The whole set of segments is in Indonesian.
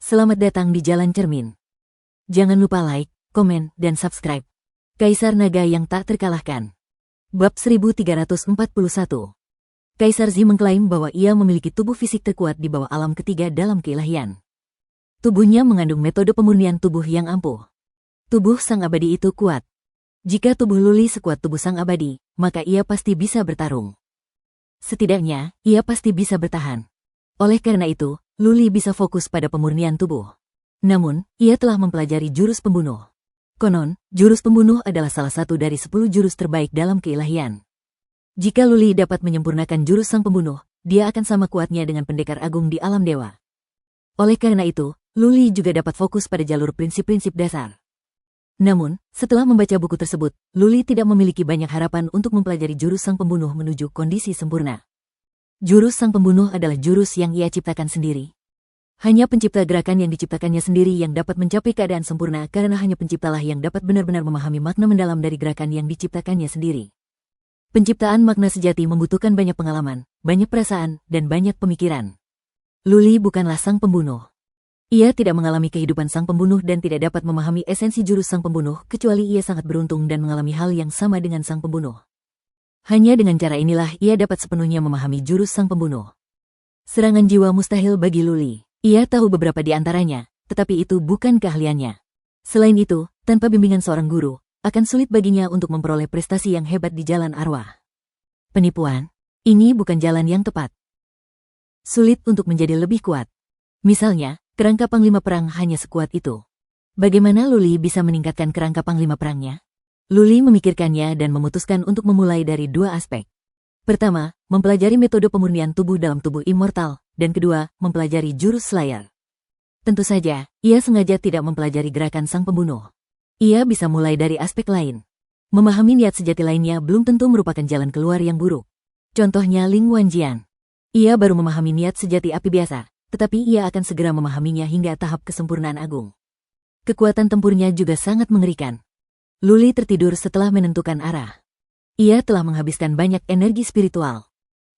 Selamat datang di Jalan Cermin. Jangan lupa like, komen, dan subscribe. Kaisar Naga yang tak terkalahkan. Bab 1341. Kaisar Zi mengklaim bahwa ia memiliki tubuh fisik terkuat di bawah alam ketiga dalam keilahian. Tubuhnya mengandung metode pemurnian tubuh yang ampuh. Tubuh sang abadi itu kuat. Jika tubuh Luli sekuat tubuh sang abadi, maka ia pasti bisa bertarung. Setidaknya, ia pasti bisa bertahan. Oleh karena itu, Luli bisa fokus pada pemurnian tubuh. Namun, ia telah mempelajari jurus pembunuh. Konon, jurus pembunuh adalah salah satu dari 10 jurus terbaik dalam keilahian. Jika Luli dapat menyempurnakan jurus sang pembunuh, dia akan sama kuatnya dengan pendekar agung di alam dewa. Oleh karena itu, Luli juga dapat fokus pada jalur prinsip-prinsip dasar. Namun, setelah membaca buku tersebut, Luli tidak memiliki banyak harapan untuk mempelajari jurus sang pembunuh menuju kondisi sempurna. Jurus sang pembunuh adalah jurus yang ia ciptakan sendiri. Hanya pencipta gerakan yang diciptakannya sendiri yang dapat mencapai keadaan sempurna karena hanya penciptalah yang dapat benar-benar memahami makna mendalam dari gerakan yang diciptakannya sendiri. Penciptaan makna sejati membutuhkan banyak pengalaman, banyak perasaan, dan banyak pemikiran. Luli bukanlah sang pembunuh. Ia tidak mengalami kehidupan sang pembunuh dan tidak dapat memahami esensi jurus sang pembunuh kecuali ia sangat beruntung dan mengalami hal yang sama dengan sang pembunuh. Hanya dengan cara inilah ia dapat sepenuhnya memahami jurus sang pembunuh. Serangan jiwa mustahil bagi Luli. Ia tahu beberapa di antaranya, tetapi itu bukan keahliannya. Selain itu, tanpa bimbingan seorang guru, akan sulit baginya untuk memperoleh prestasi yang hebat di jalan arwah. Penipuan. Ini bukan jalan yang tepat. Sulit untuk menjadi lebih kuat. Misalnya, kerangka panglima perang hanya sekuat itu. Bagaimana Luli bisa meningkatkan kerangka panglima perangnya? Luli memikirkannya dan memutuskan untuk memulai dari dua aspek. Pertama, mempelajari metode pemurnian tubuh dalam tubuh immortal, dan kedua, mempelajari jurus Slayer. Tentu saja, ia sengaja tidak mempelajari gerakan sang pembunuh. Ia bisa mulai dari aspek lain. Memahami niat sejati lainnya belum tentu merupakan jalan keluar yang buruk. Contohnya Ling Wanjian. Ia baru memahami niat sejati api biasa, tetapi ia akan segera memahaminya hingga tahap kesempurnaan agung. Kekuatan tempurnya juga sangat mengerikan. Luli tertidur setelah menentukan arah. Ia telah menghabiskan banyak energi spiritual.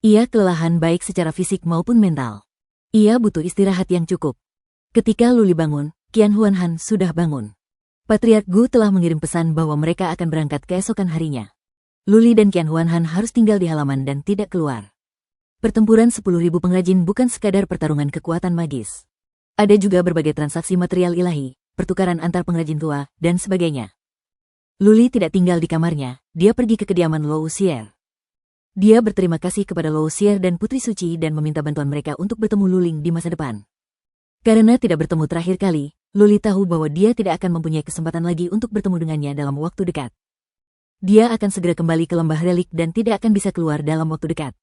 Ia kelelahan baik secara fisik maupun mental. Ia butuh istirahat yang cukup. Ketika Luli bangun, Qian Huanhan sudah bangun. Patriark Gu telah mengirim pesan bahwa mereka akan berangkat keesokan harinya. Luli dan Qian Huanhan harus tinggal di halaman dan tidak keluar. Pertempuran 10.000 pengrajin bukan sekadar pertarungan kekuatan magis. Ada juga berbagai transaksi material ilahi, pertukaran antar pengrajin tua, dan sebagainya. Luli tidak tinggal di kamarnya, dia pergi ke kediaman Lo Wuxier. Dia berterima kasih kepada Lo Wuxier dan Putri Suci dan meminta bantuan mereka untuk bertemu Luling di masa depan. Karena tidak bertemu terakhir kali, Luli tahu bahwa dia tidak akan mempunyai kesempatan lagi untuk bertemu dengannya dalam waktu dekat. Dia akan segera kembali ke lembah relik dan tidak akan bisa keluar dalam waktu dekat.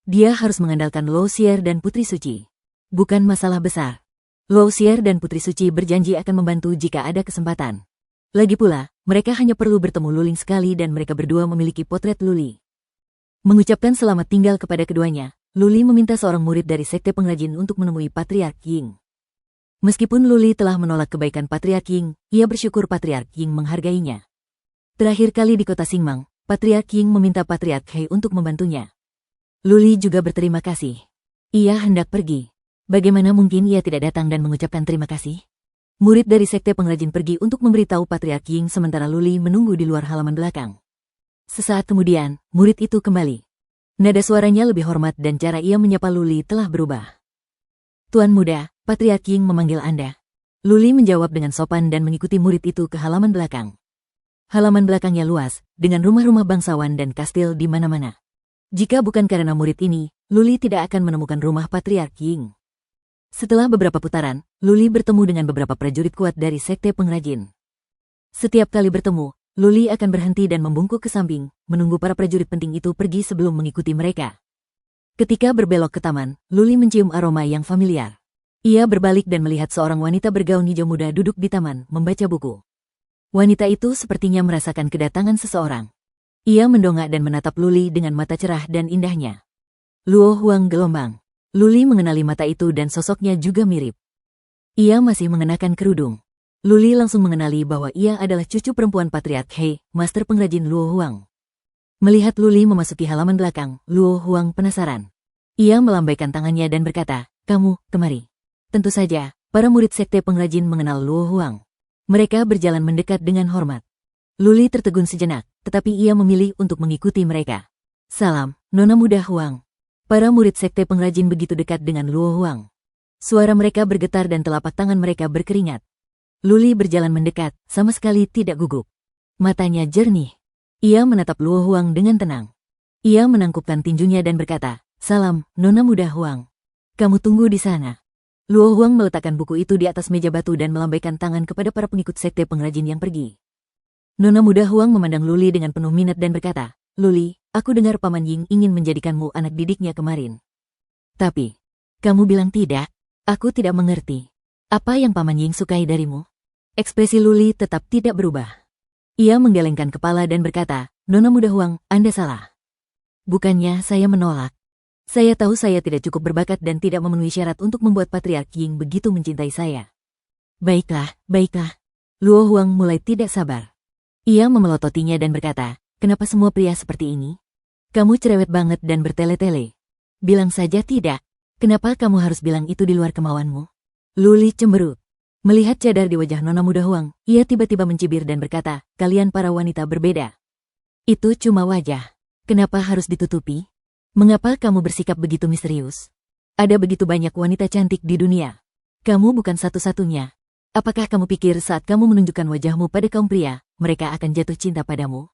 Dia harus mengandalkan Lo Wuxier dan Putri Suci. Bukan masalah besar. Lo Wuxier dan Putri Suci berjanji akan membantu jika ada kesempatan. Lagi pula, mereka hanya perlu bertemu Luling sekali dan mereka berdua memiliki potret Luli. Mengucapkan selamat tinggal kepada keduanya, Luli meminta seorang murid dari sekte pengrajin untuk menemui Patriark Ying. Meskipun Luli telah menolak kebaikan Patriark Ying, ia bersyukur Patriark Ying menghargainya. Terakhir kali di kota Xingmang, Patriark Ying meminta Patriark He untuk membantunya. Luli juga berterima kasih. Ia hendak pergi. Bagaimana mungkin ia tidak datang dan mengucapkan terima kasih? Murid dari sekte pengrajin pergi untuk memberitahu Patriark Ying sementara Luli menunggu di luar halaman belakang. Sesaat kemudian, murid itu kembali. Nada suaranya lebih hormat dan cara ia menyapa Luli telah berubah. Tuan muda, Patriark Ying memanggil Anda. Luli menjawab dengan sopan dan mengikuti murid itu ke halaman belakang. Halaman belakangnya luas, dengan rumah-rumah bangsawan dan kastil di mana-mana. Jika bukan karena murid ini, Luli tidak akan menemukan rumah Patriark Ying. Setelah beberapa putaran, Luli bertemu dengan beberapa prajurit kuat dari sekte pengrajin. Setiap kali bertemu, Luli akan berhenti dan membungkuk ke samping, menunggu para prajurit penting itu pergi sebelum mengikuti mereka. Ketika berbelok ke taman, Luli mencium aroma yang familiar. Ia berbalik dan melihat seorang wanita bergaun hijau muda duduk di taman, membaca buku. Wanita itu sepertinya merasakan kedatangan seseorang. Ia mendongak dan menatap Luli dengan mata cerah dan indahnya. Luo Huang gelombang. Luli mengenali mata itu dan sosoknya juga mirip. Ia masih mengenakan kerudung. Luli langsung mengenali bahwa ia adalah cucu perempuan Patriark He, master pengrajin Luo Huang. Melihat Luli memasuki halaman belakang, Luo Huang penasaran. Ia melambaikan tangannya dan berkata, "Kamu, kemari." Tentu saja, para murid sekte pengrajin mengenal Luo Huang. Mereka berjalan mendekat dengan hormat. Luli tertegun sejenak, tetapi ia memilih untuk mengikuti mereka. Salam, Nona Muda Huang. Para murid sekte pengrajin begitu dekat dengan Luo Huang. Suara mereka bergetar dan telapak tangan mereka berkeringat. Luli berjalan mendekat, sama sekali tidak gugup. Matanya jernih. Ia menatap Luo Huang dengan tenang. Ia menangkupkan tinjunya dan berkata, "Salam, Nona Muda Huang. Kamu tunggu di sana." Luo Huang meletakkan buku itu di atas meja batu dan melambaikan tangan kepada para pengikut sekte pengrajin yang pergi. Nona Muda Huang memandang Luli dengan penuh minat dan berkata, "Luli, aku dengar Paman Ying ingin menjadikanmu anak didiknya kemarin. Tapi, kamu bilang tidak. Aku tidak mengerti. Apa yang Paman Ying sukai darimu?" Ekspresi Luli tetap tidak berubah. Ia menggelengkan kepala dan berkata, "Nona Muda Huang, Anda salah. Bukannya saya menolak. Saya tahu saya tidak cukup berbakat dan tidak memenuhi syarat untuk membuat Patriark Ying begitu mencintai saya." Baiklah, baiklah. Luo Huang mulai tidak sabar. Ia memelototinya dan berkata, "Kenapa semua pria seperti ini? Kamu cerewet banget dan bertele-tele. Bilang saja tidak. Kenapa kamu harus bilang itu di luar kemauanmu?" Luli cemberut. Melihat cadar di wajah Nona Muda Huang, ia tiba-tiba mencibir dan berkata, "Kalian para wanita berbeda. Itu cuma wajah. Kenapa harus ditutupi? Mengapa kamu bersikap begitu misterius? Ada begitu banyak wanita cantik di dunia. Kamu bukan satu-satunya. Apakah kamu pikir saat kamu menunjukkan wajahmu pada kaum pria, mereka akan jatuh cinta padamu?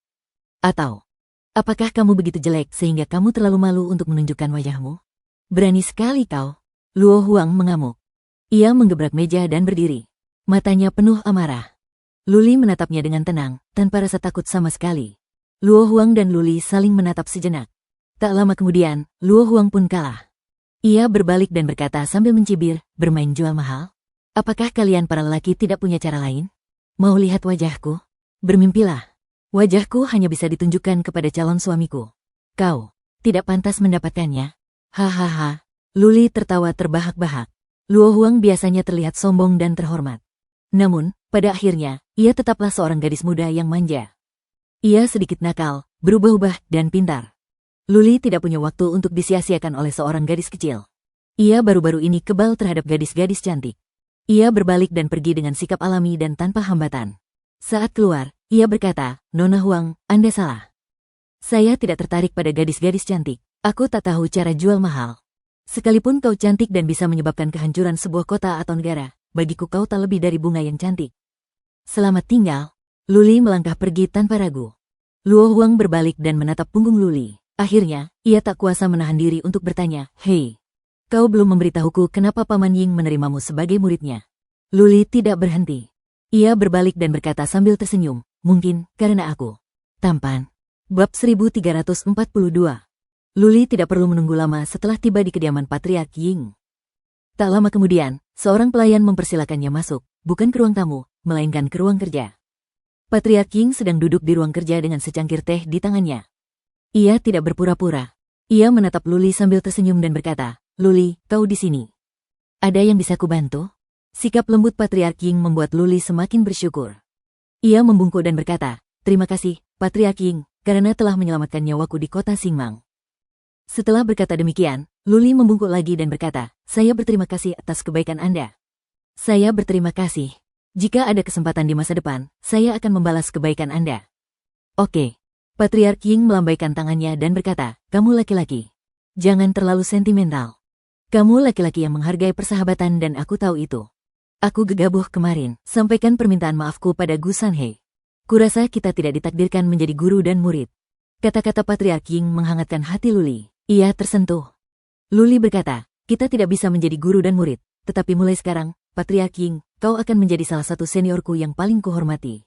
Atau, apakah kamu begitu jelek sehingga kamu terlalu malu untuk menunjukkan wajahmu? Berani sekali kau." Luo Huang mengamuk. Ia menggebrak meja dan berdiri. Matanya penuh amarah. Luli menatapnya dengan tenang, tanpa rasa takut sama sekali. Luo Huang dan Luli saling menatap sejenak. Tak lama kemudian, Luo Huang pun kalah. Ia berbalik dan berkata sambil mencibir, "Bermain jual mahal? Apakah kalian para lelaki tidak punya cara lain? Mau lihat wajahku? Bermimpilah. Wajahku hanya bisa ditunjukkan kepada calon suamiku. Kau tidak pantas mendapatkannya." Hahaha. Luli tertawa terbahak-bahak. Luo Huang biasanya terlihat sombong dan terhormat. Namun, pada akhirnya, ia tetaplah seorang gadis muda yang manja. Ia sedikit nakal, berubah-ubah, dan pintar. Luli tidak punya waktu untuk disia-siakan oleh seorang gadis kecil. Ia baru-baru ini kebal terhadap gadis-gadis cantik. Ia berbalik dan pergi dengan sikap alami dan tanpa hambatan. Saat keluar, ia berkata, "Nona Huang, Anda salah. Saya tidak tertarik pada gadis-gadis cantik. Aku tak tahu cara jual mahal. Sekalipun kau cantik dan bisa menyebabkan kehancuran sebuah kota atau negara, bagiku kau tak lebih dari bunga yang cantik. Selamat tinggal." Luli melangkah pergi tanpa ragu. Luo Huang berbalik dan menatap punggung Luli. Akhirnya, ia tak kuasa menahan diri untuk bertanya, "Hei, kau belum memberitahuku kenapa Paman Ying menerimamu sebagai muridnya?" Luli tidak berhenti. Ia berbalik dan berkata sambil tersenyum, "Mungkin karena aku tampan." Bab 1342. Luli tidak perlu menunggu lama setelah tiba di kediaman Patriark Ying. Tak lama kemudian, seorang pelayan mempersilakannya masuk, bukan ke ruang tamu, melainkan ke ruang kerja. Patriark Ying sedang duduk di ruang kerja dengan secangkir teh di tangannya. Ia tidak berpura-pura. Ia menatap Luli sambil tersenyum dan berkata, "Luli, kau di sini. Ada yang bisa kubantu?" Sikap lembut Patriark Ying membuat Luli semakin bersyukur. Ia membungkuk dan berkata, "Terima kasih, Patriark Ying, karena telah menyelamatkan nyawaku di kota Xingmang." Setelah berkata demikian, Luli membungkuk lagi dan berkata, "Saya berterima kasih atas kebaikan Anda." "Saya berterima kasih. Jika ada kesempatan di masa depan, saya akan membalas kebaikan Anda." "Oke." Patriark Ying melambaikan tangannya dan berkata, "Kamu laki-laki. Jangan terlalu sentimental. Kamu laki-laki yang menghargai persahabatan dan aku tahu itu. Aku gegabah kemarin, sampaikan permintaan maafku pada Gu Sanhei. Kurasa kita tidak ditakdirkan menjadi guru dan murid." Kata-kata Patriark Ying menghangatkan hati Luli. Ia tersentuh. Luli berkata, "Kita tidak bisa menjadi guru dan murid, tetapi mulai sekarang, Patriark Ying, kau akan menjadi salah satu seniorku yang paling kuhormati."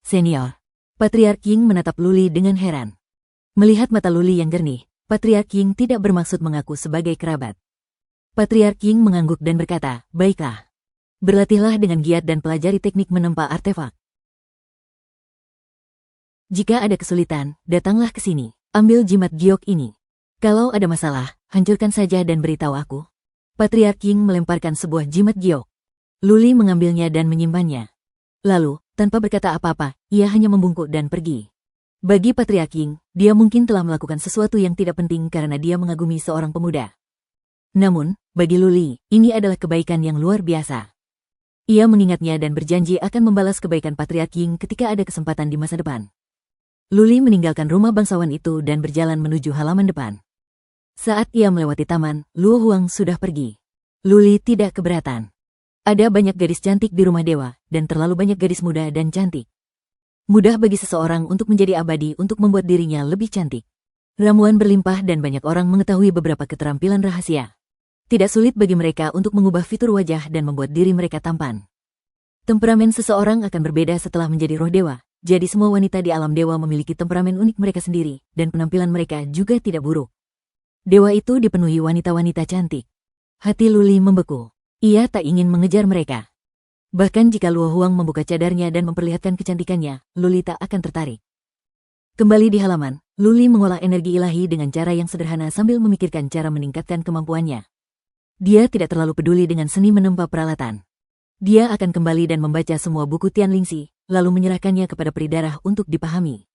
"Senior?" Patriark Ying menatap Luli dengan heran. Melihat mata Luli yang jernih, Patriark Ying tidak bermaksud mengaku sebagai kerabat. Patriark Ying mengangguk dan berkata, "Baiklah. Berlatihlah dengan giat dan pelajari teknik menempa artefak. Jika ada kesulitan, datanglah ke sini. Ambil jimat giok ini. Kalau ada masalah, hancurkan saja dan beritahu aku." Patriark Ying melemparkan sebuah jimat giok. Luli mengambilnya dan menyimpannya. Lalu, tanpa berkata apa-apa, ia hanya membungkuk dan pergi. Bagi Patriark Ying, dia mungkin telah melakukan sesuatu yang tidak penting karena dia mengagumi seorang pemuda. Namun, bagi Luli, ini adalah kebaikan yang luar biasa. Ia mengingatnya dan berjanji akan membalas kebaikan Patriark Ying ketika ada kesempatan di masa depan. Luli meninggalkan rumah bangsawan itu dan berjalan menuju halaman depan. Saat ia melewati taman, Luo Huang sudah pergi. Luli tidak keberatan. Ada banyak gadis cantik di rumah dewa, dan terlalu banyak gadis muda dan cantik. Mudah bagi seseorang untuk menjadi abadi untuk membuat dirinya lebih cantik. Ramuan berlimpah dan banyak orang mengetahui beberapa keterampilan rahasia. Tidak sulit bagi mereka untuk mengubah fitur wajah dan membuat diri mereka tampan. Temperamen seseorang akan berbeda setelah menjadi roh dewa, jadi semua wanita di alam dewa memiliki temperamen unik mereka sendiri, dan penampilan mereka juga tidak buruk. Dewa itu dipenuhi wanita-wanita cantik. Hati Luli membeku. Ia tak ingin mengejar mereka. Bahkan jika Luo Huang membuka cadarnya dan memperlihatkan kecantikannya, Luli tak akan tertarik. Kembali di halaman, Luli mengolah energi ilahi dengan cara yang sederhana sambil memikirkan cara meningkatkan kemampuannya. Dia tidak terlalu peduli dengan seni menempa peralatan. Dia akan kembali dan membaca semua buku Tian Lingxi, lalu menyerahkannya kepada Peridarah untuk dipahami.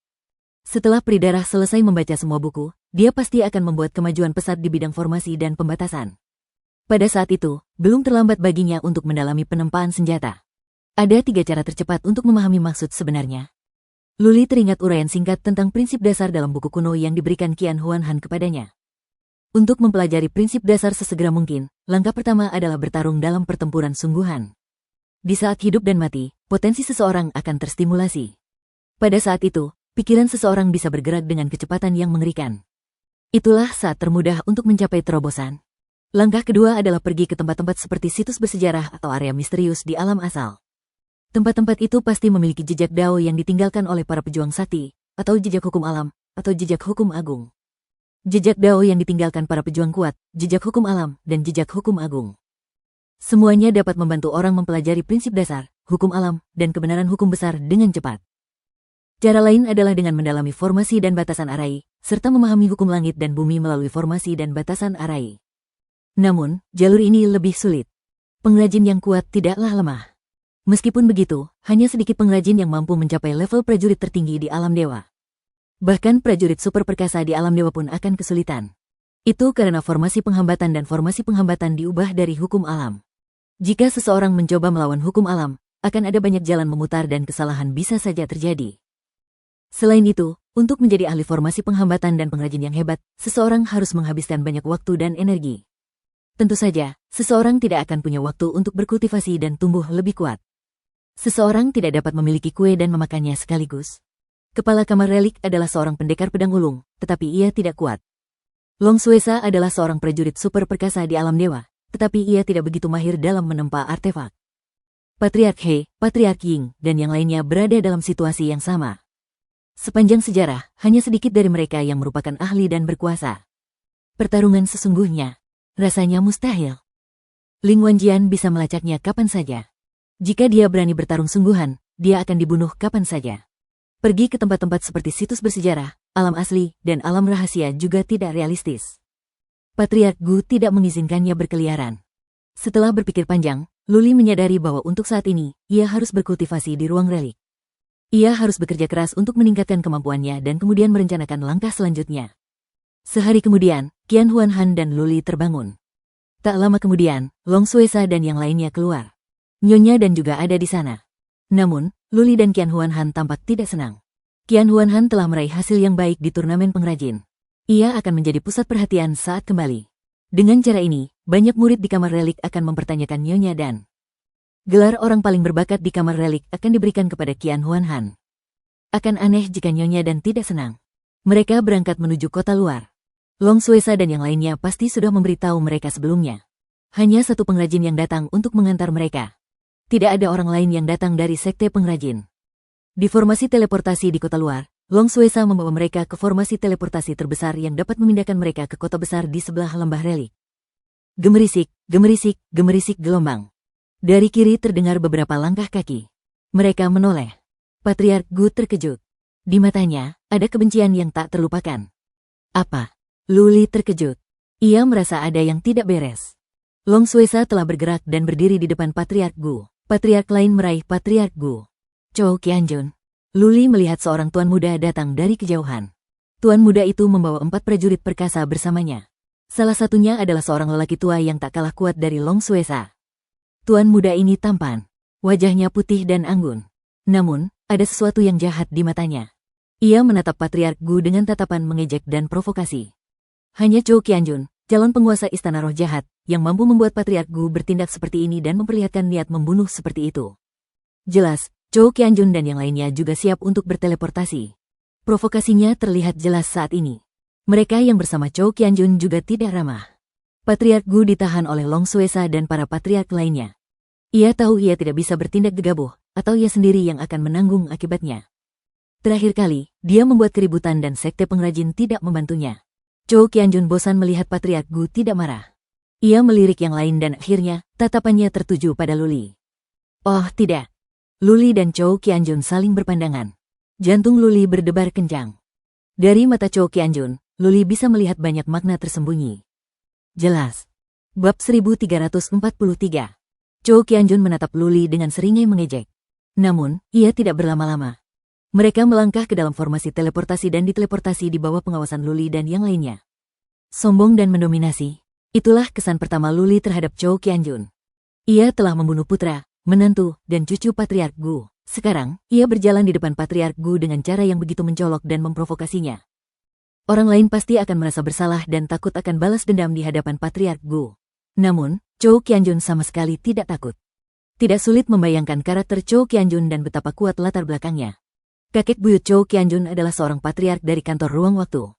Setelah Peridarah selesai membaca semua buku, dia pasti akan membuat kemajuan pesat di bidang formasi dan pembatasan. Pada saat itu, belum terlambat baginya untuk mendalami penempaan senjata. Ada 3 cara tercepat untuk memahami maksud sebenarnya. Luli teringat uraian singkat tentang prinsip dasar dalam buku kuno yang diberikan Qian Huanhan kepadanya. Untuk mempelajari prinsip dasar sesegera mungkin, langkah pertama adalah bertarung dalam pertempuran sungguhan. Di saat hidup dan mati, potensi seseorang akan terstimulasi. Pada saat itu, pikiran seseorang bisa bergerak dengan kecepatan yang mengerikan. Itulah saat termudah untuk mencapai terobosan. Langkah kedua adalah pergi ke tempat-tempat seperti situs bersejarah atau area misterius di alam asal. Tempat-tempat itu pasti memiliki jejak Dao yang ditinggalkan oleh para pejuang sakti, atau jejak hukum alam, atau jejak hukum agung. Jejak Dao yang ditinggalkan para pejuang kuat, jejak hukum alam, dan jejak hukum agung. Semuanya dapat membantu orang mempelajari prinsip dasar, hukum alam, dan kebenaran hukum besar dengan cepat. Cara lain adalah dengan mendalami formasi dan batasan arai, serta memahami hukum langit dan bumi melalui formasi dan batasan arai. Namun, jalur ini lebih sulit. Pengrajin yang kuat tidaklah lemah. Meskipun begitu, hanya sedikit pengrajin yang mampu mencapai level prajurit tertinggi di alam dewa. Bahkan prajurit super perkasa di alam dewa pun akan kesulitan. Itu karena formasi penghambatan dan formasi penghambatan diubah dari hukum alam. Jika seseorang mencoba melawan hukum alam, akan ada banyak jalan memutar dan kesalahan bisa saja terjadi. Selain itu, untuk menjadi ahli formasi penghambatan dan pengrajin yang hebat, seseorang harus menghabiskan banyak waktu dan energi. Tentu saja, seseorang tidak akan punya waktu untuk berkultivasi dan tumbuh lebih kuat. Seseorang tidak dapat memiliki kue dan memakannya sekaligus. Kepala kamar relik adalah seorang pendekar pedang ulung, tetapi ia tidak kuat. Long Suesa adalah seorang prajurit super perkasa di alam dewa, tetapi ia tidak begitu mahir dalam menempa artefak. Patriark He, Patriark Ying, dan yang lainnya berada dalam situasi yang sama. Sepanjang sejarah, hanya sedikit dari mereka yang merupakan ahli dan berkuasa. Pertarungan sesungguhnya, rasanya mustahil. Ling Wanjian bisa melacaknya kapan saja. Jika dia berani bertarung sungguhan, dia akan dibunuh kapan saja. Pergi ke tempat-tempat seperti situs bersejarah, alam asli, dan alam rahasia juga tidak realistis. Patriark Gu tidak mengizinkannya berkeliaran. Setelah berpikir panjang, Luli menyadari bahwa untuk saat ini, ia harus berkultivasi di ruang relik. Ia harus bekerja keras untuk meningkatkan kemampuannya dan kemudian merencanakan langkah selanjutnya. Sehari kemudian, Qian Huanhan dan Luli terbangun. Tak lama kemudian, Long Suesa dan yang lainnya keluar. Nyonya dan juga ada di sana. Namun, Luli dan Qian Huanhan tampak tidak senang. Qian Huanhan telah meraih hasil yang baik di turnamen pengrajin. Ia akan menjadi pusat perhatian saat kembali. Dengan cara ini, banyak murid di kamar relik akan mempertanyakan Nyonya dan gelar orang paling berbakat di kamar relik akan diberikan kepada Qian Huanhan. Akan aneh jika Nyonya dan tidak senang. Mereka berangkat menuju kota luar. Long Suesa dan yang lainnya pasti sudah memberitahu mereka sebelumnya. Hanya satu pengrajin yang datang untuk mengantar mereka. Tidak ada orang lain yang datang dari sekte pengrajin. Di formasi teleportasi di kota luar, Long Suesa membawa mereka ke formasi teleportasi terbesar yang dapat memindahkan mereka ke kota besar di sebelah lembah relik. Gemerisik, gemerisik, gemerisik gelombang. Dari kiri terdengar beberapa langkah kaki. Mereka menoleh. Patriark Gu terkejut. Di matanya, ada kebencian yang tak terlupakan. Apa? Luli terkejut. Ia merasa ada yang tidak beres. Long Suesa telah bergerak dan berdiri di depan Patriark Gu. Patriark lain meraih Patriark Gu. Chou Qianjun. Luli melihat seorang tuan muda datang dari kejauhan. Tuan muda itu membawa 4 prajurit perkasa bersamanya. Salah satunya adalah seorang lelaki tua yang tak kalah kuat dari Long Suesa. Tuan muda ini tampan. Wajahnya putih dan anggun. Namun, ada sesuatu yang jahat di matanya. Ia menatap Patriark Gu dengan tatapan mengejek dan provokasi. Hanya Zhou Qianjun, calon penguasa istana roh jahat, yang mampu membuat Patriark Gu bertindak seperti ini dan memperlihatkan niat membunuh seperti itu. Jelas, Zhou Qianjun dan yang lainnya juga siap untuk berteleportasi. Provokasinya terlihat jelas saat ini. Mereka yang bersama Zhou Qianjun juga tidak ramah. Patriark Gu ditahan oleh Long Xuesa dan para patriark lainnya. Ia tahu ia tidak bisa bertindak gegabah, atau ia sendiri yang akan menanggung akibatnya. Terakhir kali, dia membuat keributan dan sekte pengrajin tidak membantunya. Zhou Qianjun bosan melihat Patriark Gu tidak marah. Ia melirik yang lain dan akhirnya, tatapannya tertuju pada Luli. Oh tidak. Luli dan Zhou Qianjun saling berpandangan. Jantung Luli berdebar kencang. Dari mata Zhou Qianjun, Luli bisa melihat banyak makna tersembunyi. Jelas. Bab 1343. Zhou Qianjun menatap Luli dengan seringai mengejek. Namun, ia tidak berlama-lama. Mereka melangkah ke dalam formasi teleportasi dan diteleportasi di bawah pengawasan Luli dan yang lainnya. Sombong dan mendominasi. Itulah kesan pertama Luli terhadap Zhou Qianjun. Ia telah membunuh putra, menantu, dan cucu Patriark Gu. Sekarang, ia berjalan di depan Patriark Gu dengan cara yang begitu mencolok dan memprovokasinya. Orang lain pasti akan merasa bersalah dan takut akan balas dendam di hadapan Patriark Gu. Namun, Zhou Qianjun sama sekali tidak takut. Tidak sulit membayangkan karakter Zhou Qianjun dan betapa kuat latar belakangnya. Kakek buyut Zhou Qianjun adalah seorang patriark dari kantor ruang waktu.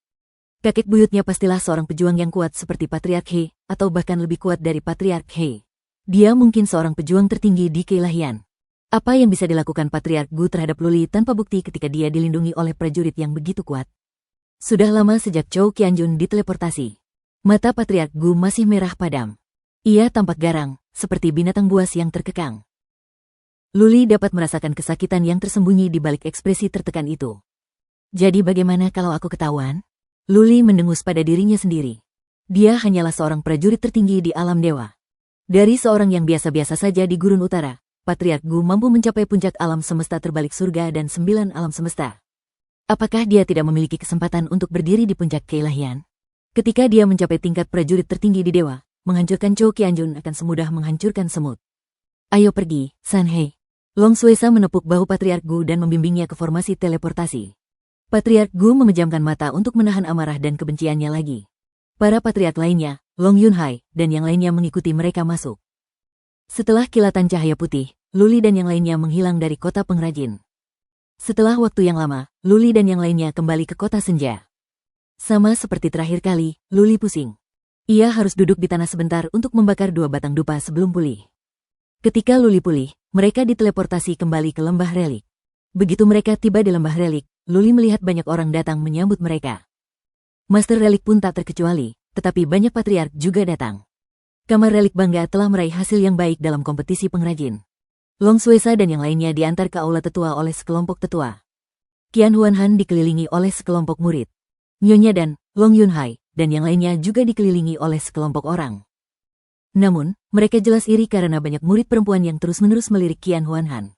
Kakek buyutnya pastilah seorang pejuang yang kuat seperti Patriark He, atau bahkan lebih kuat dari Patriark He. Dia mungkin seorang pejuang tertinggi di keilahian. Apa yang bisa dilakukan Patriark Gu terhadap Luli tanpa bukti ketika dia dilindungi oleh prajurit yang begitu kuat? Sudah lama sejak Zhou Qianjun diteleportasi. Mata Patriark Gu masih merah padam. Ia tampak garang, seperti binatang buas yang terkekang. Luli dapat merasakan kesakitan yang tersembunyi di balik ekspresi tertekan itu. Jadi bagaimana kalau aku ketahuan? Luli mendengus pada dirinya sendiri. Dia hanyalah seorang prajurit tertinggi di alam dewa. Dari seorang yang biasa-biasa saja di Gurun Utara, Patriark Gu mampu mencapai puncak alam semesta terbalik surga dan 9 alam semesta. Apakah dia tidak memiliki kesempatan untuk berdiri di puncak keilahian? Ketika dia mencapai tingkat prajurit tertinggi di dewa, menghancurkan Zhou Qianjun akan semudah menghancurkan semut. Ayo pergi, San He. Long Xuesa menepuk bahu Patriark Gu dan membimbingnya ke formasi teleportasi. Patriark Gu memejamkan mata untuk menahan amarah dan kebenciannya lagi. Para patriark lainnya, Long Yunhai, dan yang lainnya mengikuti mereka masuk. Setelah kilatan cahaya putih, Luli dan yang lainnya menghilang dari kota pengrajin. Setelah waktu yang lama, Luli dan yang lainnya kembali ke kota senja. Sama seperti terakhir kali, Luli pusing. Ia harus duduk di tanah sebentar untuk membakar 2 batang dupa sebelum pulih. Ketika Luli pulih, mereka diteleportasi kembali ke lembah relik. Begitu mereka tiba di lembah relik, Luli melihat banyak orang datang menyambut mereka. Master relik pun tak terkecuali, tetapi banyak patriark juga datang. Kamar relik bangga telah meraih hasil yang baik dalam kompetisi pengrajin. Long Xuesa dan yang lainnya diantar ke aula tetua oleh sekelompok tetua. Qian Huanhan dikelilingi oleh sekelompok murid. Nyonya dan Long Yunhai dan yang lainnya juga dikelilingi oleh sekelompok orang. Namun, mereka jelas iri karena banyak murid perempuan yang terus-menerus melirik Qian Huanhan.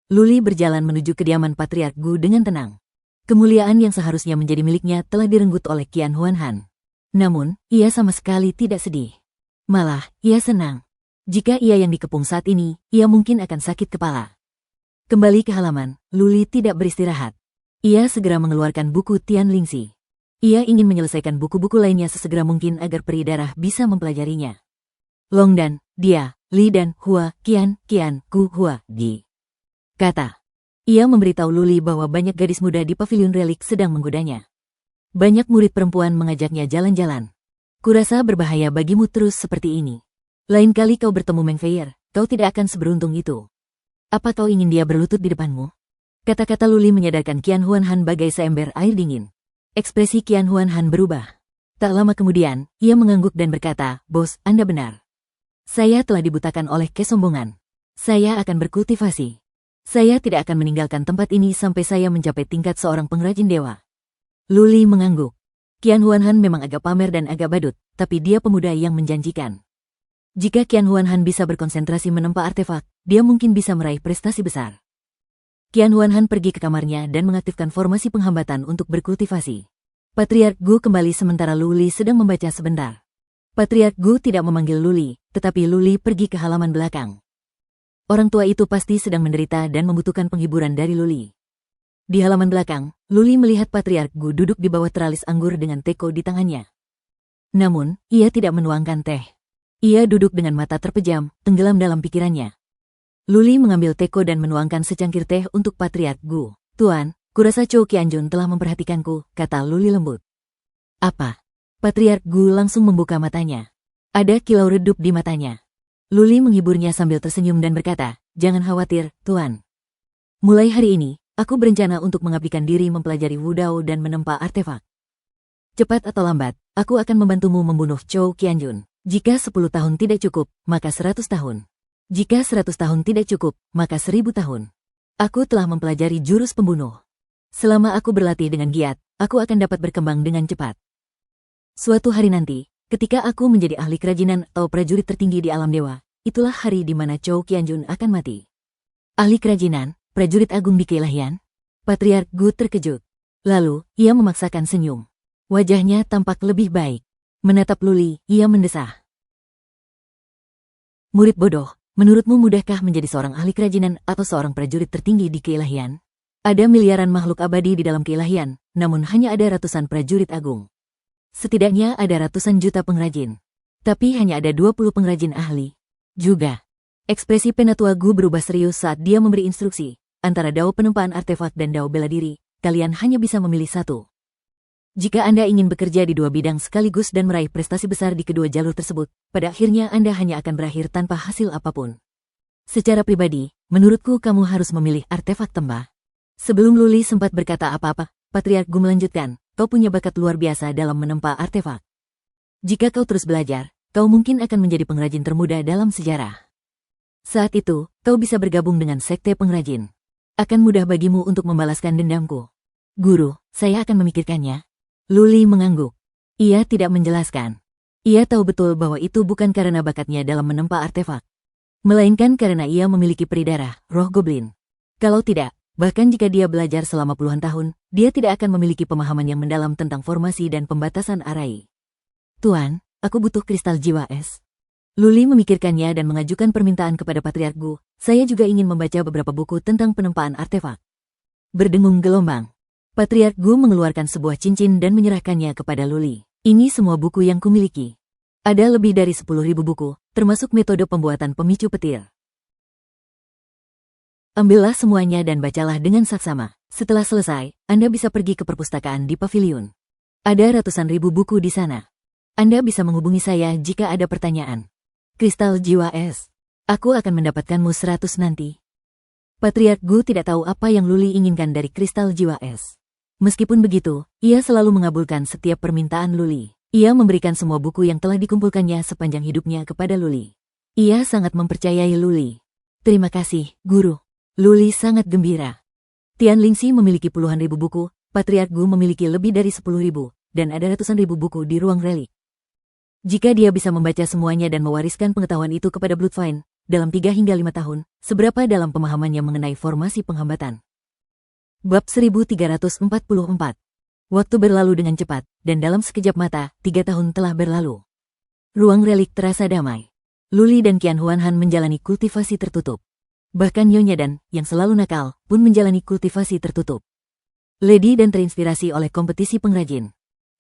Luli berjalan menuju kediaman Patriark Gu dengan tenang. Kemuliaan yang seharusnya menjadi miliknya telah direnggut oleh Qian Huanhan. Namun, ia sama sekali tidak sedih. Malah, ia senang. Jika ia yang dikepung saat ini, ia mungkin akan sakit kepala. Kembali ke halaman, Luli tidak beristirahat. Ia segera mengeluarkan buku Tian Lingxi. Ia ingin menyelesaikan buku-buku lainnya sesegera mungkin agar peri darah bisa mempelajarinya. Long dan, dia, Li dan Hua, Qian, Gu Hua, Di. Kata. Ia memberitahu Luli bahwa banyak gadis muda di pavilion relik sedang menggodanya. Banyak murid perempuan mengajaknya jalan-jalan. Kurasa berbahaya bagimu terus seperti ini. Lain kali kau bertemu Meng Feier, kau tidak akan seberuntung itu. Apa kau ingin dia berlutut di depanmu? Kata-kata Luli menyadarkan Qian Huanhan bagai seember air dingin. Ekspresi Qian Huanhan berubah. Tak lama kemudian, ia mengangguk dan berkata, "Bos, Anda benar. Saya telah dibutakan oleh kesombongan. Saya akan berkultivasi. Saya tidak akan meninggalkan tempat ini sampai saya mencapai tingkat seorang pengrajin dewa." Luli mengangguk. Qian Huanhan memang agak pamer dan agak badut, tapi dia pemuda yang menjanjikan. Jika Qian Huanhan bisa berkonsentrasi menempa artefak, dia mungkin bisa meraih prestasi besar. Qian Huanhan pergi ke kamarnya dan mengaktifkan formasi penghambatan untuk berkultivasi. Patriark Gu kembali sementara Luli sedang membaca sebentar. Patriark Gu tidak memanggil Luli, tetapi Luli pergi ke halaman belakang. Orang tua itu pasti sedang menderita dan membutuhkan penghiburan dari Luli. Di halaman belakang, Luli melihat Patriark Gu duduk di bawah teralis anggur dengan teko di tangannya. Namun, ia tidak menuangkan teh. Ia duduk dengan mata terpejam, tenggelam dalam pikirannya. Luli mengambil teko dan menuangkan secangkir teh untuk Patriark Gu. Tuan, kurasa Chow Qianjun telah memperhatikanku, kata Luli lembut. Apa? Patriark Gu langsung membuka matanya. Ada kilau redup di matanya. Luli menghiburnya sambil tersenyum dan berkata, jangan khawatir, Tuan. Mulai hari ini, aku berencana untuk mengabdikan diri mempelajari Wudao dan menempa artefak. Cepat atau lambat, aku akan membantumu membunuh Chow Qianjun. Jika 10 tahun tidak cukup, maka 100 tahun. Jika 100 tahun tidak cukup, maka 1000 tahun. Aku telah mempelajari jurus pembunuh. Selama aku berlatih dengan giat, aku akan dapat berkembang dengan cepat. Suatu hari nanti, ketika aku menjadi ahli kerajinan atau prajurit tertinggi di alam dewa, itulah hari di mana Chow Qianjun akan mati. Ahli kerajinan, prajurit agung di keilahian? Patriark Gu terkejut. Lalu, ia memaksakan senyum. Wajahnya tampak lebih baik. Menatap Luli, ia mendesah. Murid bodoh, menurutmu mudahkah menjadi seorang ahli kerajinan atau seorang prajurit tertinggi di keilahian? Ada miliaran makhluk abadi di dalam keilahian, namun hanya ada ratusan prajurit agung. Setidaknya ada ratusan juta pengrajin. Tapi hanya ada 20 pengrajin ahli. Juga, ekspresi Penatua Gu berubah serius saat dia memberi instruksi. Antara dao penempaan artefak dan dao bela diri, kalian hanya bisa memilih satu. Jika Anda ingin bekerja di dua bidang sekaligus dan meraih prestasi besar di kedua jalur tersebut, pada akhirnya Anda hanya akan berakhir tanpa hasil apapun. Secara pribadi, menurutku kamu harus memilih artefak tembah. Sebelum Luli sempat berkata apa-apa, Patriark Gu melanjutkan, kau punya bakat luar biasa dalam menempa artefak. Jika kau terus belajar, kau mungkin akan menjadi pengrajin termuda dalam sejarah. Saat itu, kau bisa bergabung dengan sekte pengrajin. Akan mudah bagimu untuk membalaskan dendamku. Guru, saya akan memikirkannya. Luli mengangguk. Ia tidak menjelaskan. Ia tahu betul bahwa itu bukan karena bakatnya dalam menempa artefak, melainkan karena ia memiliki peri darah, roh goblin. Kalau tidak, bahkan jika dia belajar selama puluhan tahun, dia tidak akan memiliki pemahaman yang mendalam tentang formasi dan pembatasan arai. Tuan, aku butuh kristal jiwa es. Luli memikirkannya dan mengajukan permintaan kepada Patriark Gu. Saya juga ingin membaca beberapa buku tentang penempaan artefak. Berdengung gelombang. Patriark Gu mengeluarkan sebuah cincin dan menyerahkannya kepada Luli. Ini semua buku yang kumiliki. Ada lebih dari 10.000 buku, termasuk metode pembuatan pemicu petir. Ambillah semuanya dan bacalah dengan saksama. Setelah selesai, Anda bisa pergi ke perpustakaan di pavilion. Ada ratusan ribu buku di sana. Anda bisa menghubungi saya jika ada pertanyaan. Kristal jiwa es. Aku akan mendapatkanmu 100 nanti. Patriark Gu tidak tahu apa yang Luli inginkan dari kristal jiwa es. Meskipun begitu, ia selalu mengabulkan setiap permintaan Luli. Ia memberikan semua buku yang telah dikumpulkannya sepanjang hidupnya kepada Luli. Ia sangat mempercayai Luli. Terima kasih, Guru. Luli sangat gembira. Tian Lingxi memiliki puluhan ribu buku, Patriark Gu memiliki lebih dari 10.000, dan ada ratusan ribu buku di ruang relik. Jika dia bisa membaca semuanya dan mewariskan pengetahuan itu kepada Bloodvine, dalam 3 hingga 5 tahun, seberapa dalam pemahamannya mengenai formasi penghambatan. Bab 1344. Waktu berlalu dengan cepat, dan dalam sekejap mata, 3 tahun telah berlalu. Ruang relik terasa damai. Luli dan Qian Huanhan menjalani kultivasi tertutup. Bahkan Nyonya Dan, yang selalu nakal, pun menjalani kultivasi tertutup. Lady Dan terinspirasi oleh kompetisi pengrajin.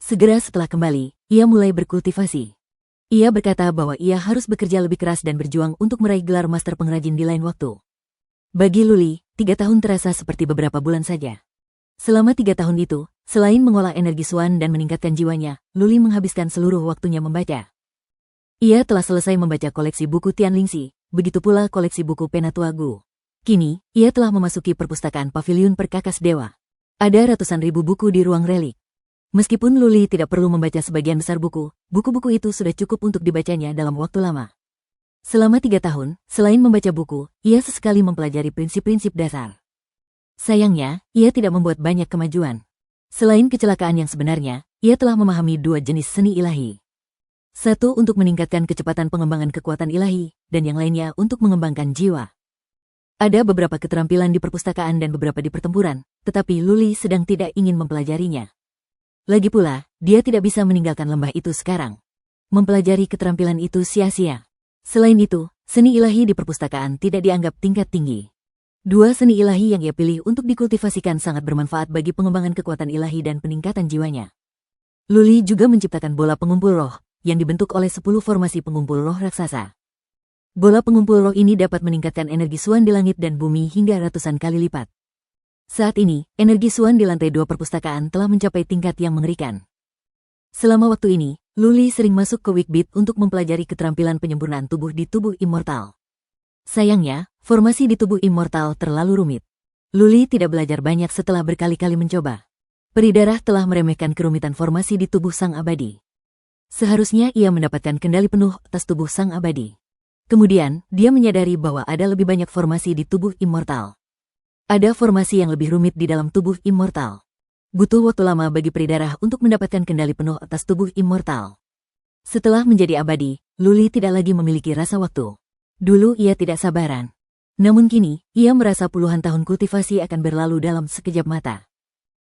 Segera setelah kembali, ia mulai berkultivasi. Ia berkata bahwa ia harus bekerja lebih keras dan berjuang untuk meraih gelar master pengrajin di lain waktu. Bagi Luli, 3 tahun terasa seperti beberapa bulan saja. Selama 3 tahun itu, selain mengolah energi Suan dan meningkatkan jiwanya, Luli menghabiskan seluruh waktunya membaca. Ia telah selesai membaca koleksi buku Tian Lingxi, begitu pula koleksi buku Penatua Gu. Kini, ia telah memasuki perpustakaan pavilion perkakas dewa. Ada ratusan ribu buku di ruang relik. Meskipun Luli tidak perlu membaca sebagian besar buku, buku-buku itu sudah cukup untuk dibacanya dalam waktu lama. Selama 3 tahun, selain membaca buku, ia sesekali mempelajari prinsip-prinsip dasar. Sayangnya, ia tidak membuat banyak kemajuan. Selain kecelakaan yang sebenarnya, ia telah memahami 2 jenis seni ilahi. Satu untuk meningkatkan kecepatan pengembangan kekuatan ilahi, dan yang lainnya untuk mengembangkan jiwa. Ada beberapa keterampilan di perpustakaan dan beberapa di pertempuran, tetapi Luli sedang tidak ingin mempelajarinya. Lagi pula, dia tidak bisa meninggalkan lembah itu sekarang. Mempelajari keterampilan itu sia-sia. Selain itu, Seni ilahi di perpustakaan tidak dianggap tingkat tinggi. Dua seni ilahi yang ia pilih untuk dikultivasikan sangat bermanfaat bagi pengembangan kekuatan ilahi dan peningkatan jiwanya. Luli juga menciptakan bola pengumpul roh, yang dibentuk oleh 10 formasi pengumpul roh raksasa. Bola pengumpul roh ini dapat meningkatkan energi Suan di langit dan bumi hingga ratusan kali lipat. Saat ini, energi Suan di lantai 2 perpustakaan telah mencapai tingkat yang mengerikan. Selama waktu ini, Luli sering masuk ke Wikbit untuk mempelajari keterampilan penyempurnaan tubuh di tubuh immortal. Sayangnya, formasi di tubuh immortal terlalu rumit. Luli tidak belajar banyak setelah berkali-kali mencoba. Peri darah telah meremehkan kerumitan formasi di tubuh sang abadi. Seharusnya ia mendapatkan kendali penuh atas tubuh sang abadi. Kemudian, dia menyadari bahwa ada lebih banyak formasi di tubuh immortal. Ada formasi yang lebih rumit di dalam tubuh immortal. Butuh waktu lama bagi peri darah untuk mendapatkan kendali penuh atas tubuh immortal. Setelah menjadi abadi, Luli tidak lagi memiliki rasa waktu. Dulu ia tidak sabaran. Namun kini, ia merasa puluhan tahun kultivasi akan berlalu dalam sekejap mata.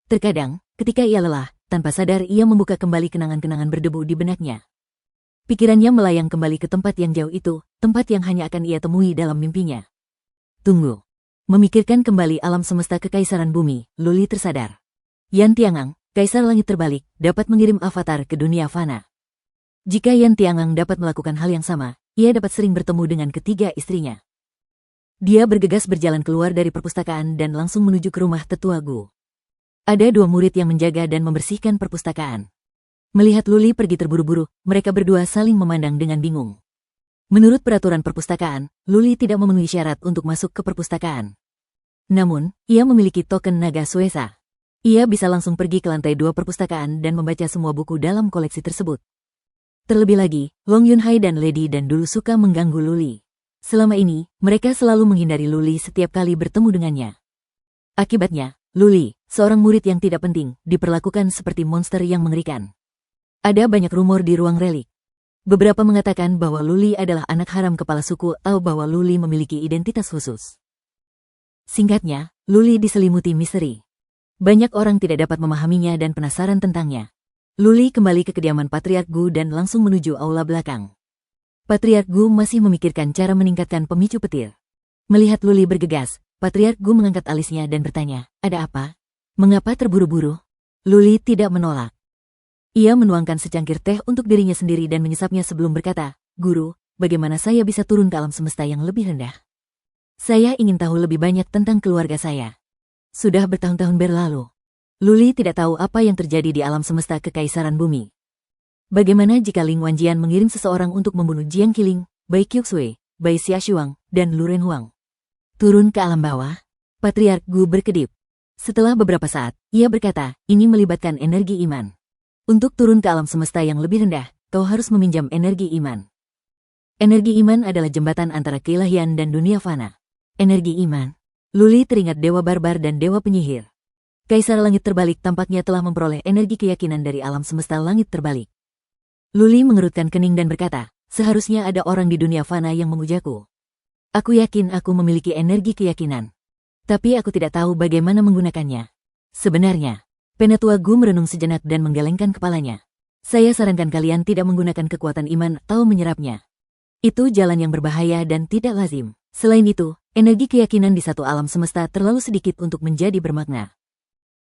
Terkadang, ketika ia lelah, tanpa sadar ia membuka kembali kenangan-kenangan berdebu di benaknya. Pikirannya melayang kembali ke tempat yang jauh itu, tempat yang hanya akan ia temui dalam mimpinya. Tunggu. Memikirkan kembali alam semesta kekaisaran bumi, Luli tersadar. Yan Tiangang, Kaisar Langit Terbalik, dapat mengirim avatar ke dunia fana. Jika Yan Tiangang dapat melakukan hal yang sama, ia dapat sering bertemu dengan ketiga istrinya. Dia bergegas berjalan keluar dari perpustakaan dan langsung menuju ke rumah tetua Gu. Ada 2 murid yang menjaga dan membersihkan perpustakaan. Melihat Luli pergi terburu-buru, mereka berdua saling memandang dengan bingung. Menurut peraturan perpustakaan, Luli tidak memenuhi syarat untuk masuk ke perpustakaan. Namun, ia memiliki token naga Suesa. Ia bisa langsung pergi ke lantai 2 perpustakaan dan membaca semua buku dalam koleksi tersebut. Terlebih lagi, Long Yunhai dan Lady Dan dulu suka mengganggu Luli. Selama ini, mereka selalu menghindari Luli setiap kali bertemu dengannya. Akibatnya, Luli, seorang murid yang tidak penting, diperlakukan seperti monster yang mengerikan. Ada banyak rumor di ruang relik. Beberapa mengatakan bahwa Luli adalah anak haram kepala suku atau bahwa Luli memiliki identitas khusus. Singkatnya, Luli diselimuti misteri. Banyak orang tidak dapat memahaminya dan penasaran tentangnya. Luli kembali ke kediaman Patriark Gu dan langsung menuju aula belakang. Patriark Gu masih memikirkan cara meningkatkan pemicu petir. Melihat Luli bergegas, Patriark Gu mengangkat alisnya dan bertanya, "Ada apa? Mengapa terburu-buru?" Luli tidak menolak. Ia menuangkan secangkir teh untuk dirinya sendiri dan menyesapnya sebelum berkata, "Guru, bagaimana saya bisa turun ke alam semesta yang lebih rendah? Saya ingin tahu lebih banyak tentang keluarga saya." Sudah bertahun-tahun berlalu. Luli tidak tahu apa yang terjadi di alam semesta kekaisaran bumi. Bagaimana jika Ling Wanjian mengirim seseorang untuk membunuh Jiang Qiling, Bai Qiuxue, Bai Xiaoshuang, dan Lu Renhuang? Turun ke alam bawah? Patriark Gu berkedip. Setelah beberapa saat, ia berkata, "Ini melibatkan energi iman. Untuk turun ke alam semesta yang lebih rendah, kau harus meminjam energi iman. Energi iman adalah jembatan antara keilahian dan dunia fana." Energi iman. Luli teringat dewa barbar dan dewa penyihir. Kaisar Langit Terbalik tampaknya telah memperoleh energi keyakinan dari alam semesta Langit Terbalik. Luli mengerutkan kening dan berkata, "Seharusnya ada orang di dunia fana yang memujaku. Aku yakin aku memiliki energi keyakinan. Tapi aku tidak tahu bagaimana menggunakannya." Sebenarnya, Penatua Gu merenung sejenak dan menggelengkan kepalanya. "Saya sarankan kalian tidak menggunakan kekuatan iman atau menyerapnya. Itu jalan yang berbahaya dan tidak lazim. Selain itu, energi keyakinan di satu alam semesta terlalu sedikit untuk menjadi bermakna.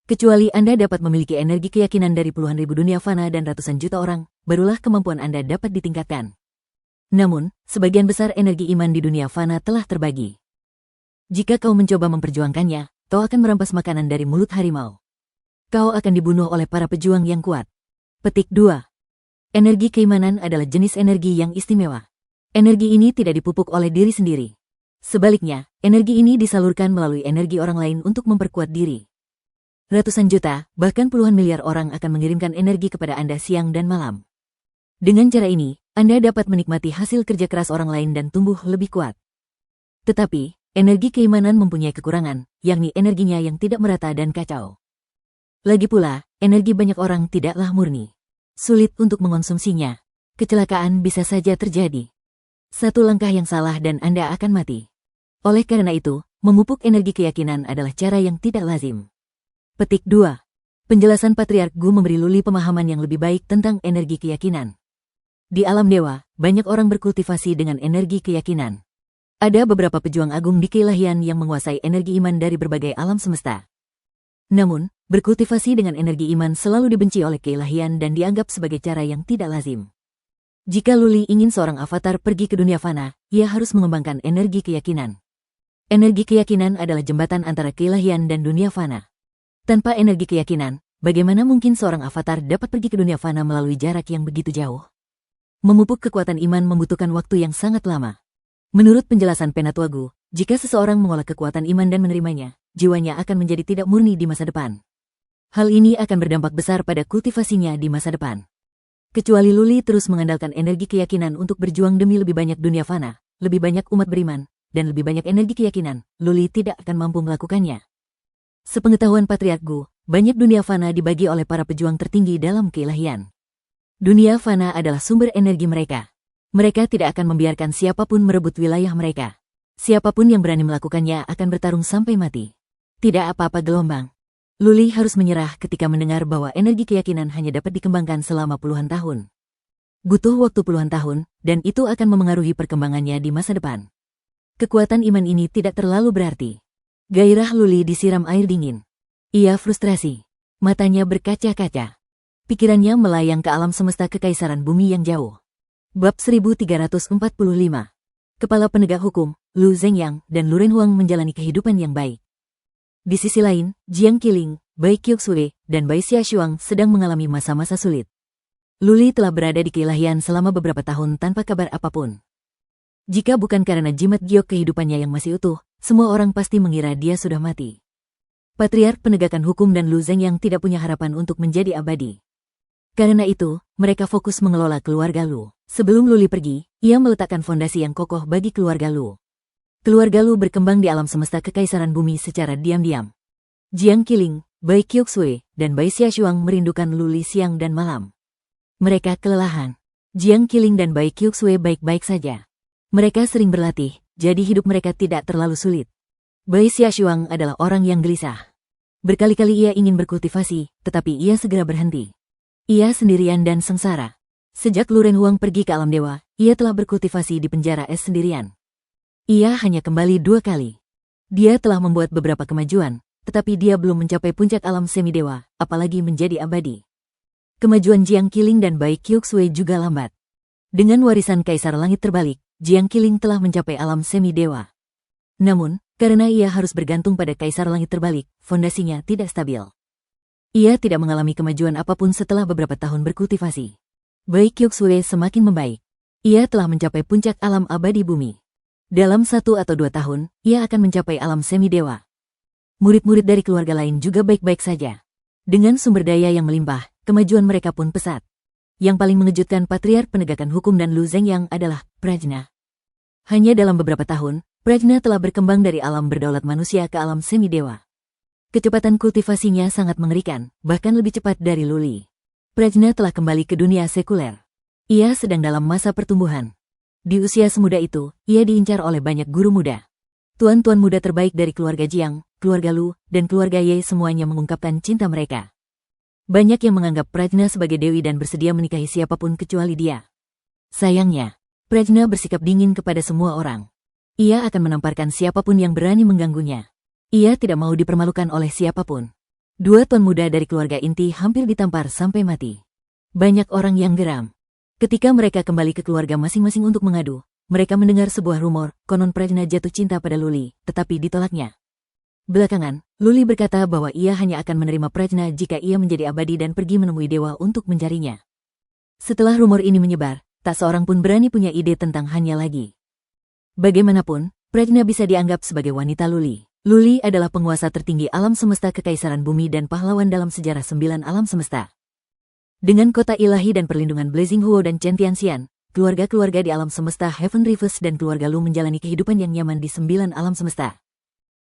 Kecuali Anda dapat memiliki energi keyakinan dari puluhan ribu dunia fana dan ratusan juta orang, barulah kemampuan Anda dapat ditingkatkan. Namun, sebagian besar energi iman di dunia fana telah terbagi. Jika kau mencoba memperjuangkannya, kau akan merampas makanan dari mulut harimau. Kau akan dibunuh oleh para pejuang yang kuat." Petik 2. Energi keimanan adalah jenis energi yang istimewa. Energi ini tidak dipupuk oleh diri sendiri. Sebaliknya, energi ini disalurkan melalui energi orang lain untuk memperkuat diri. Ratusan juta, bahkan puluhan miliar orang akan mengirimkan energi kepada Anda siang dan malam. Dengan cara ini, Anda dapat menikmati hasil kerja keras orang lain dan tumbuh lebih kuat. Tetapi, energi keimanan mempunyai kekurangan, yakni energinya yang tidak merata dan kacau. Lagi pula, energi banyak orang tidaklah murni. Sulit untuk mengonsumsinya. Kecelakaan bisa saja terjadi. Satu langkah yang salah dan Anda akan mati. Oleh karena itu, memupuk energi keyakinan adalah cara yang tidak lazim. Petik 2. Penjelasan Patriark Gu memberi Luli pemahaman yang lebih baik tentang energi keyakinan. Di alam dewa, banyak orang berkultivasi dengan energi keyakinan. Ada beberapa pejuang agung di keilahian yang menguasai energi iman dari berbagai alam semesta. Namun, berkultivasi dengan energi iman selalu dibenci oleh keilahian dan dianggap sebagai cara yang tidak lazim. Jika Luli ingin seorang avatar pergi ke dunia fana, ia harus mengembangkan energi keyakinan. Energi keyakinan adalah jembatan antara keilahian dan dunia fana. Tanpa energi keyakinan, bagaimana mungkin seorang avatar dapat pergi ke dunia fana melalui jarak yang begitu jauh? Memupuk kekuatan iman membutuhkan waktu yang sangat lama. Menurut penjelasan Penatuagu, jika seseorang mengolah kekuatan iman dan menerimanya, jiwanya akan menjadi tidak murni di masa depan. Hal ini akan berdampak besar pada kultivasinya di masa depan. Kecuali Luli terus mengandalkan energi keyakinan untuk berjuang demi lebih banyak dunia fana, lebih banyak umat beriman, dan lebih banyak energi keyakinan, Luli tidak akan mampu melakukannya. Sepengetahuan Patriarkku, banyak dunia fana dibagi oleh para pejuang tertinggi dalam keilahian. Dunia fana adalah sumber energi mereka. Mereka tidak akan membiarkan siapapun merebut wilayah mereka. Siapapun yang berani melakukannya akan bertarung sampai mati. Tidak apa-apa gelombang. Luli harus menyerah ketika mendengar bahwa energi keyakinan hanya dapat dikembangkan selama puluhan tahun. Butuh waktu puluhan tahun, dan itu akan memengaruhi perkembangannya di masa depan. Kekuatan iman ini tidak terlalu berarti. Gairah Luli disiram air dingin. Ia frustrasi. Matanya berkaca-kaca. Pikirannya melayang ke alam semesta kekaisaran bumi yang jauh. Bab 1345. Kepala penegak hukum, Lu Zhengyang, dan Lu Renhuang menjalani kehidupan yang baik. Di sisi lain, Jiang Qiling, Bai Qiuxue, dan Bai Xiaoshuang sedang mengalami masa-masa sulit. Luli telah berada di keilahian selama beberapa tahun tanpa kabar apapun. Jika bukan karena jimat giok kehidupannya yang masih utuh, semua orang pasti mengira dia sudah mati. Patriark penegakan hukum dan Lu Zhengyang tidak punya harapan untuk menjadi abadi. Karena itu, mereka fokus mengelola keluarga Lu. Sebelum Luli pergi, ia meletakkan fondasi yang kokoh bagi keluarga Lu. Keluarga Lu berkembang di alam semesta kekaisaran bumi secara diam-diam. Jiang Qiling, Bai Qiuxue, dan Bai Xiaoshuang merindukan Luli siang dan malam. Mereka kelelahan. Jiang Qiling dan Bai Qiuxue baik-baik saja. Mereka sering berlatih, jadi hidup mereka tidak terlalu sulit. Bai Xiaoshuang adalah orang yang gelisah. Berkali-kali ia ingin berkultivasi, tetapi ia segera berhenti. Ia sendirian dan sengsara. Sejak Lu Renhuang pergi ke alam dewa, ia telah berkultivasi di penjara es sendirian. Ia hanya kembali 2 kali. Dia telah membuat beberapa kemajuan, tetapi dia belum mencapai puncak alam semi-dewa, apalagi menjadi abadi. Kemajuan Jiang Qiling dan Bai Qiuxue juga lambat. Dengan warisan Kaisar Langit terbalik, Jiang Qiling telah mencapai alam semi-dewa. Namun, karena ia harus bergantung pada Kaisar Langit terbalik, fondasinya tidak stabil. Ia tidak mengalami kemajuan apapun setelah beberapa tahun berkultivasi. Bai Qiuxue semakin membaik. Ia telah mencapai puncak alam abadi bumi. Dalam 1 atau 2 tahun, ia akan mencapai alam semi-dewa. Murid-murid dari keluarga lain juga baik-baik saja. Dengan sumber daya yang melimpah, kemajuan mereka pun pesat. Yang paling mengejutkan Patriark penegakan hukum dan Lu Zhengyang adalah Prajna. Hanya dalam beberapa tahun, Prajna telah berkembang dari alam berdaulat manusia ke alam semi-dewa. Kecepatan kultivasinya sangat mengerikan, bahkan lebih cepat dari Luli. Prajna telah kembali ke dunia sekuler. Ia sedang dalam masa pertumbuhan. Di usia semuda itu, ia diincar oleh banyak guru muda. Tuan-tuan muda terbaik dari keluarga Jiang, keluarga Lu, dan keluarga Ye semuanya mengungkapkan cinta mereka. Banyak yang menganggap Prajna sebagai dewi dan bersedia menikahi siapapun kecuali dia. Sayangnya, Prajna bersikap dingin kepada semua orang. Ia akan menamparkan siapapun yang berani mengganggunya. Ia tidak mau dipermalukan oleh siapapun. 2 tuan muda dari keluarga inti hampir ditampar sampai mati. Banyak orang yang geram. Ketika mereka kembali ke keluarga masing-masing untuk mengadu, mereka mendengar sebuah rumor, konon Prajna jatuh cinta pada Luli, tetapi ditolaknya. Belakangan, Luli berkata bahwa ia hanya akan menerima Prajna jika ia menjadi abadi dan pergi menemui dewa untuk mencarinya. Setelah rumor ini menyebar, tak seorang pun berani punya ide tentang Hanya lagi. Bagaimanapun, Prajna bisa dianggap sebagai wanita Luli. Luli adalah penguasa tertinggi alam semesta kekaisaran bumi dan pahlawan dalam sejarah 9 alam semesta. Dengan kota ilahi dan perlindungan Blazing Huo dan Chen Tianxian, keluarga-keluarga di alam semesta Heaven Reefs dan keluarga Lu menjalani kehidupan yang nyaman di 9 alam semesta.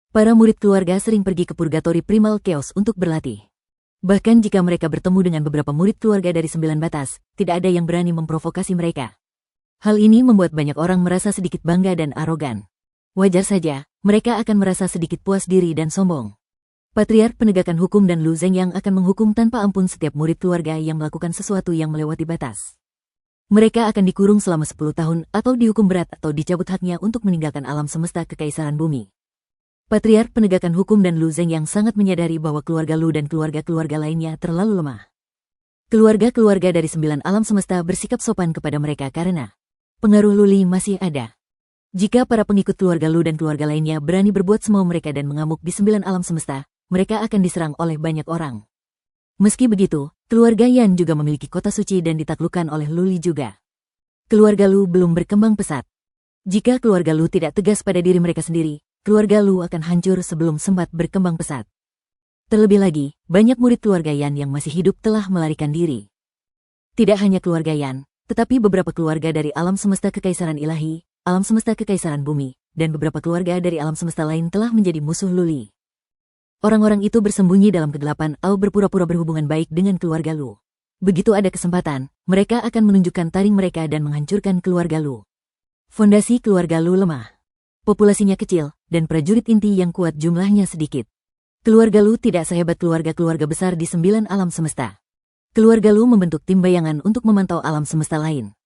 Para murid keluarga sering pergi ke Purgatori Primal Chaos untuk berlatih. Bahkan jika mereka bertemu dengan beberapa murid keluarga dari 9 batas, tidak ada yang berani memprovokasi mereka. Hal ini membuat banyak orang merasa sedikit bangga dan arogan. Wajar saja, mereka akan merasa sedikit puas diri dan sombong. Patriark penegakan hukum dan Lu Zhengyang akan menghukum tanpa ampun setiap murid keluarga yang melakukan sesuatu yang melewati batas. Mereka akan dikurung selama 10 tahun atau dihukum berat atau dicabut haknya untuk meninggalkan alam semesta kekaisaran bumi. Patriark Penegakan Hukum dan Lu Zeng yang sangat menyadari bahwa keluarga Lu dan keluarga-keluarga lainnya terlalu lemah. Keluarga-keluarga dari 9 alam semesta bersikap sopan kepada mereka karena pengaruh Luli masih ada. Jika para pengikut keluarga Lu dan keluarga lainnya berani berbuat semau mereka dan mengamuk di 9 alam semesta, mereka akan diserang oleh banyak orang. Meski begitu, keluarga Yan juga memiliki kota suci dan ditaklukkan oleh Luli juga. Keluarga Lu belum berkembang pesat. Jika keluarga Lu tidak tegas pada diri mereka sendiri, keluarga Lu akan hancur sebelum sempat berkembang pesat. Terlebih lagi, banyak murid keluarga Yan yang masih hidup telah melarikan diri. Tidak hanya keluarga Yan, tetapi beberapa keluarga dari alam semesta kekaisaran ilahi, alam semesta kekaisaran bumi, dan beberapa keluarga dari alam semesta lain telah menjadi musuh Luli. Orang-orang itu bersembunyi dalam kegelapan atau berpura-pura berhubungan baik dengan keluarga Lu. Begitu ada kesempatan, mereka akan menunjukkan taring mereka dan menghancurkan keluarga Lu. Fondasi keluarga Lu lemah. Populasinya kecil, dan prajurit inti yang kuat jumlahnya sedikit. Keluarga Lu tidak sehebat keluarga-keluarga besar di 9 alam semesta. Keluarga Lu membentuk tim bayangan untuk memantau alam semesta lain.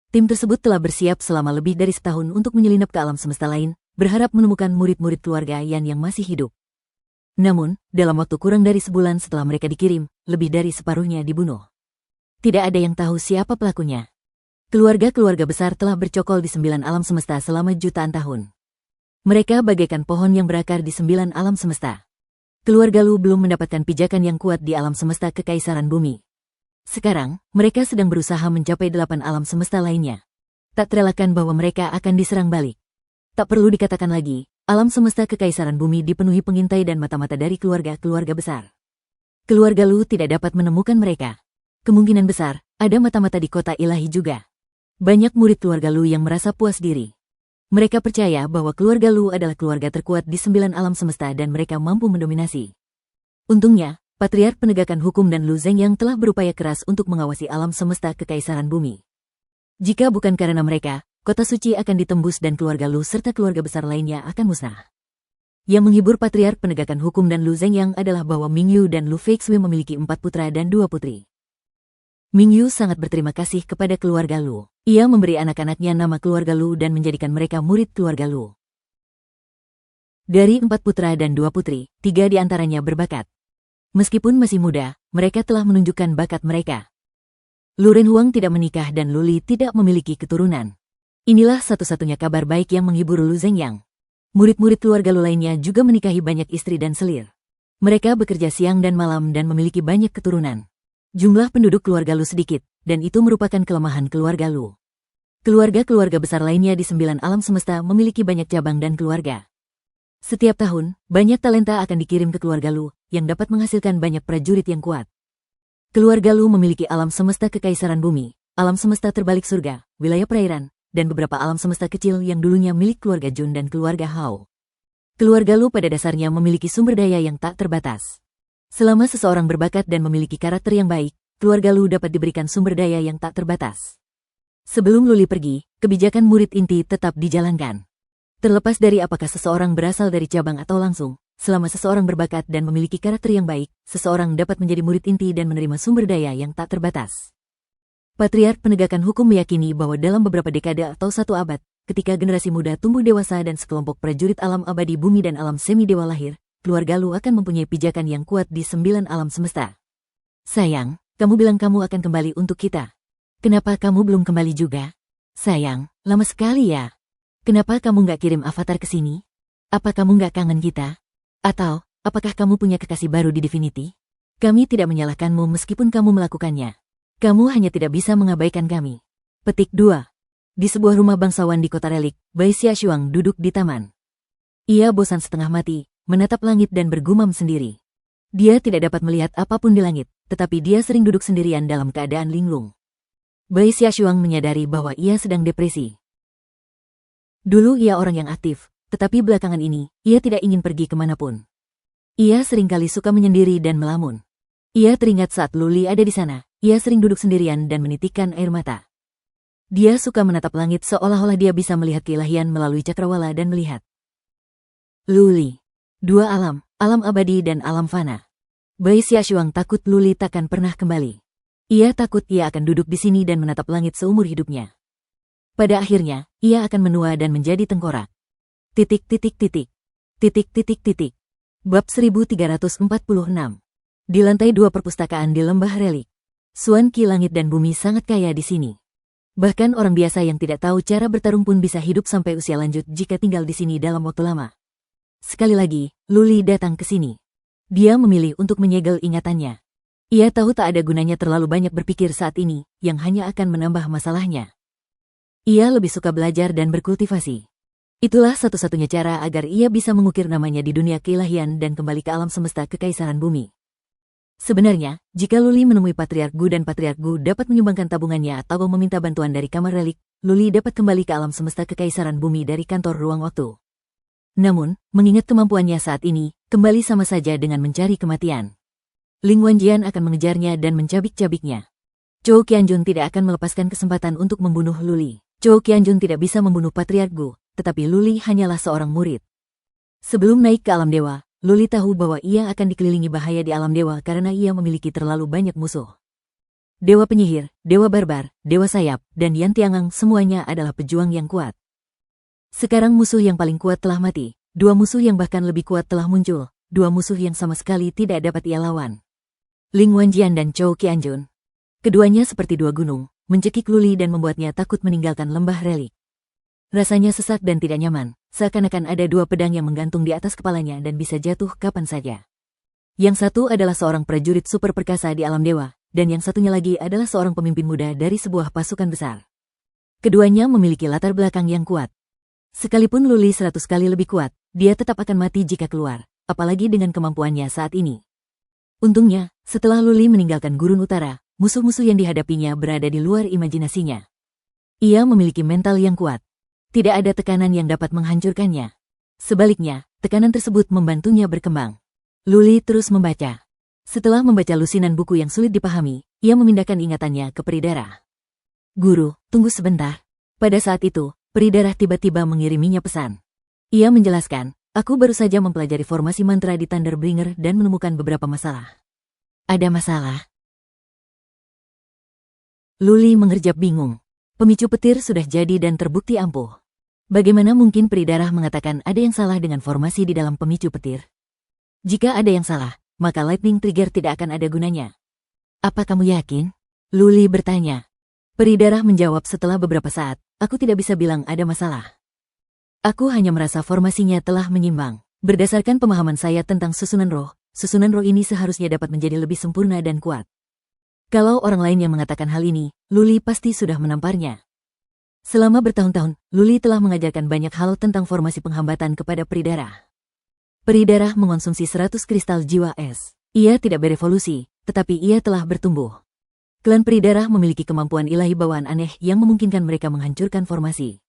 Tim tersebut telah bersiap selama lebih dari setahun untuk menyelinap ke alam semesta lain, berharap menemukan murid-murid keluarga Yan yang masih hidup. Namun, dalam waktu kurang dari sebulan setelah mereka dikirim, lebih dari separuhnya dibunuh. Tidak ada yang tahu siapa pelakunya. Keluarga-keluarga besar telah bercokol di 9 alam semesta selama jutaan tahun. Mereka bagaikan pohon yang berakar di 9 alam semesta. Keluarga Lu belum mendapatkan pijakan yang kuat di alam semesta kekaisaran bumi. Sekarang, mereka sedang berusaha mencapai 8 alam semesta lainnya. Tak terelakkan bahwa mereka akan diserang balik. Tak perlu dikatakan lagi, alam semesta kekaisaran bumi dipenuhi pengintai dan mata-mata dari keluarga-keluarga besar. Keluarga Lu tidak dapat menemukan mereka. Kemungkinan besar, ada mata-mata di kota ilahi juga. Banyak murid keluarga Lu yang merasa puas diri. Mereka percaya bahwa keluarga Lu adalah keluarga terkuat di 9 alam semesta dan mereka mampu mendominasi. Untungnya, Patriark Penegakan Hukum dan Lu Zeng yang telah berupaya keras untuk mengawasi alam semesta kekaisaran bumi. Jika bukan karena mereka, kota suci akan ditembus dan keluarga Lu serta keluarga besar lainnya akan musnah. Yang menghibur Patriark Penegakan Hukum dan Lu Zeng yang adalah bahwa Mingyu dan Lu Feixui memiliki 4 putra dan 2 putri. Mingyu sangat berterima kasih kepada keluarga Lu. Ia memberi anak-anaknya nama keluarga Lu dan menjadikan mereka murid keluarga Lu. Dari 4 putra dan 2 putri, 3 di antaranya berbakat. Meskipun masih muda, mereka telah menunjukkan bakat mereka. Lu Renhuang tidak menikah dan Luli tidak memiliki keturunan. Inilah satu-satunya kabar baik yang menghibur Lu Zhengyang. Murid-murid keluarga Lu lainnya juga menikahi banyak istri dan selir. Mereka bekerja siang dan malam dan memiliki banyak keturunan. Jumlah penduduk keluarga Lu sedikit, dan itu merupakan kelemahan keluarga Lu. Keluarga-keluarga besar lainnya di 9 alam semesta memiliki banyak cabang dan keluarga. Setiap tahun, banyak talenta akan dikirim ke keluarga Lu, yang dapat menghasilkan banyak prajurit yang kuat. Keluarga Lu memiliki alam semesta kekaisaran bumi, alam semesta terbalik surga, wilayah perairan, dan beberapa alam semesta kecil yang dulunya milik keluarga Jun dan keluarga Hao. Keluarga Lu pada dasarnya memiliki sumber daya yang tak terbatas. Selama seseorang berbakat dan memiliki karakter yang baik, keluarga Lu dapat diberikan sumber daya yang tak terbatas. Sebelum Luli pergi, kebijakan murid inti tetap dijalankan. Terlepas dari apakah seseorang berasal dari cabang atau langsung, selama seseorang berbakat dan memiliki karakter yang baik, seseorang dapat menjadi murid inti dan menerima sumber daya yang tak terbatas. Patriark Penegakan Hukum meyakini bahwa dalam beberapa dekade atau 1 abad, ketika generasi muda tumbuh dewasa dan sekelompok prajurit alam abadi bumi dan alam semi-dewa lahir, keluarga Lu akan mempunyai pijakan yang kuat di 9 alam semesta. Sayang, kamu bilang kamu akan kembali untuk kita. Kenapa kamu belum kembali juga? Sayang, lama sekali ya. Kenapa kamu nggak kirim avatar ke sini? Apa kamu nggak kangen kita? Atau, apakah kamu punya kekasih baru di Divinity? Kami tidak menyalahkanmu meskipun kamu melakukannya. Kamu hanya tidak bisa mengabaikan kami. Petik 2. Di sebuah rumah bangsawan di kota relik, Bai Xiaoshuang duduk di taman. Ia bosan setengah mati, menatap langit dan bergumam sendiri. Dia tidak dapat melihat apapun di langit, tetapi dia sering duduk sendirian dalam keadaan linglung. Bai Xiaoshuang menyadari bahwa ia sedang depresi. Dulu ia orang yang aktif, tetapi belakangan ini, ia tidak ingin pergi kemanapun. Ia seringkali suka menyendiri dan melamun. Ia teringat saat Luli ada di sana, ia sering duduk sendirian dan menitikkan air mata. Dia suka menatap langit seolah-olah dia bisa melihat keilahian melalui cakrawala dan melihat Luli. 2 alam, alam abadi dan alam fana. Bai Xiaoshuang takut Luli takkan pernah kembali. Ia takut ia akan duduk di sini dan menatap langit seumur hidupnya. Pada akhirnya, ia akan menua dan menjadi tengkorak. Titik titik titik. Titik titik titik. Bab 1346. Di lantai 2 perpustakaan di Lembah Relik. Suan Ki langit dan bumi sangat kaya di sini. Bahkan orang biasa yang tidak tahu cara bertarung pun bisa hidup sampai usia lanjut jika tinggal di sini dalam waktu lama. Sekali lagi, Luli datang ke sini. Dia memilih untuk menyegel ingatannya. Ia tahu tak ada gunanya terlalu banyak berpikir saat ini, yang hanya akan menambah masalahnya. Ia lebih suka belajar dan berkultivasi. Itulah satu-satunya cara agar ia bisa mengukir namanya di dunia keilahian dan kembali ke alam semesta kekaisaran bumi. Sebenarnya, jika Luli menemui Patriark Gu dan Patriark Gu dapat menyumbangkan tabungannya atau meminta bantuan dari kamar relik, Luli dapat kembali ke alam semesta kekaisaran bumi dari kantor ruang waktu. Namun, mengingat kemampuannya saat ini, kembali sama saja dengan mencari kematian. Ling Wanjian akan mengejarnya dan mencabik-cabiknya. Zhou Qianjun tidak akan melepaskan kesempatan untuk membunuh Luli. Zhou Qianjun tidak bisa membunuh Patriark Gu, tetapi Luli hanyalah seorang murid. Sebelum naik ke alam dewa, Luli tahu bahwa ia akan dikelilingi bahaya di alam dewa karena ia memiliki terlalu banyak musuh. Dewa penyihir, dewa barbar, dewa sayap, dan Yan Tiangang semuanya adalah pejuang yang kuat. Sekarang musuh yang paling kuat telah mati, dua musuh yang bahkan lebih kuat telah muncul, dua musuh yang sama sekali tidak dapat ia lawan. Ling Wanjian dan Zhou Qianjun. Keduanya seperti dua gunung, mencekik Luli dan membuatnya takut meninggalkan lembah relik. Rasanya sesak dan tidak nyaman, seakan-akan ada dua pedang yang menggantung di atas kepalanya dan bisa jatuh kapan saja. Yang satu adalah seorang prajurit super perkasa di alam dewa, dan yang satunya lagi adalah seorang pemimpin muda dari sebuah pasukan besar. Keduanya memiliki latar belakang yang kuat. Sekalipun Luli 100 kali lebih kuat, dia tetap akan mati jika keluar, apalagi dengan kemampuannya saat ini. Untungnya, setelah Luli meninggalkan Gurun Utara, musuh-musuh yang dihadapinya berada di luar imajinasinya. Ia memiliki mental yang kuat. Tidak ada tekanan yang dapat menghancurkannya. Sebaliknya, tekanan tersebut membantunya berkembang. Luli terus membaca. Setelah membaca lusinan buku yang sulit dipahami, ia memindahkan ingatannya ke peri darah. Guru, tunggu sebentar. Pada saat itu, peri darah tiba-tiba mengiriminya pesan. Ia menjelaskan, aku baru saja mempelajari formasi mantra di Thunderbringer dan menemukan beberapa masalah. Ada masalah? Luli mengerjap bingung. Pemicu petir sudah jadi dan terbukti ampuh. Bagaimana mungkin peri darah mengatakan ada yang salah dengan formasi di dalam pemicu petir? Jika ada yang salah, maka lightning trigger tidak akan ada gunanya. Apa kamu yakin? Luli bertanya. Peri darah menjawab setelah beberapa saat, aku tidak bisa bilang ada masalah. Aku hanya merasa formasinya telah menyimbang. Berdasarkan pemahaman saya tentang susunan roh ini seharusnya dapat menjadi lebih sempurna dan kuat. Kalau orang lain yang mengatakan hal ini, Luli pasti sudah menamparnya. Selama bertahun-tahun, Luli telah mengajarkan banyak hal tentang formasi penghambatan kepada peri darah. Peri darah mengonsumsi 100 kristal jiwa es. Ia tidak berevolusi, tetapi ia telah bertumbuh. Klan peri darah memiliki kemampuan ilahi bawaan aneh yang memungkinkan mereka menghancurkan formasi.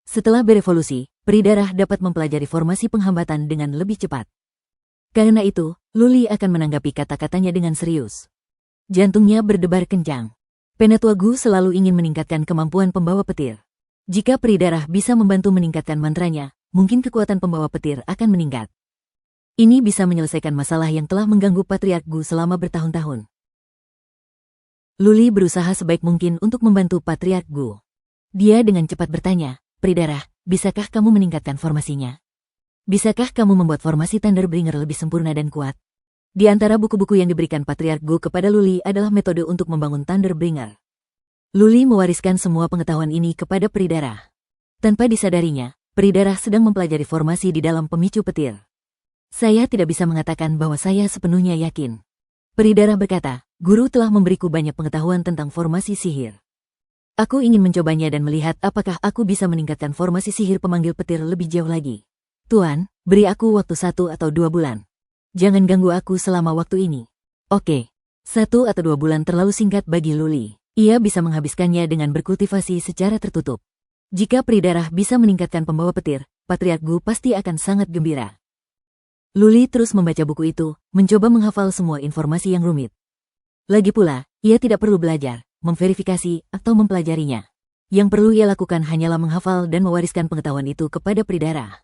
Setelah berevolusi, peri darah dapat mempelajari formasi penghambatan dengan lebih cepat. Karena itu, Luli akan menanggapi kata-katanya dengan serius. Jantungnya berdebar kencang. Penatua Gu selalu ingin meningkatkan kemampuan pembawa petir. Jika peri darah bisa membantu meningkatkan mantranya, mungkin kekuatan pembawa petir akan meningkat. Ini bisa menyelesaikan masalah yang telah mengganggu Patriark Gu selama bertahun-tahun. Luli berusaha sebaik mungkin untuk membantu Patriark Gu. Dia dengan cepat bertanya, peri darah, bisakah kamu meningkatkan formasinya? Bisakah kamu membuat formasi Thunderbringer lebih sempurna dan kuat? Di antara buku-buku yang diberikan Patriark Gu kepada Luli adalah metode untuk membangun Thunderbringer. Luli mewariskan semua pengetahuan ini kepada peri darah. Tanpa disadarinya, peri darah sedang mempelajari formasi di dalam pemicu petir. Saya tidak bisa mengatakan bahwa saya sepenuhnya yakin. Peri darah berkata, guru telah memberiku banyak pengetahuan tentang formasi sihir. Aku ingin mencobanya dan melihat apakah aku bisa meningkatkan formasi sihir pemanggil petir lebih jauh lagi. Tuan, beri aku waktu 1 atau 2 bulan. Jangan ganggu aku selama waktu ini. Oke. 1 atau 2 bulan terlalu singkat bagi Luli. Ia bisa menghabiskannya dengan berkultivasi secara tertutup. Jika peri darah bisa meningkatkan pembawa petir, Patriark Gu pasti akan sangat gembira. Luli terus membaca buku itu, mencoba menghafal semua informasi yang rumit. Lagi pula, ia tidak perlu belajar, memverifikasi, atau mempelajarinya. Yang perlu ia lakukan hanyalah menghafal dan mewariskan pengetahuan itu kepada peri darah.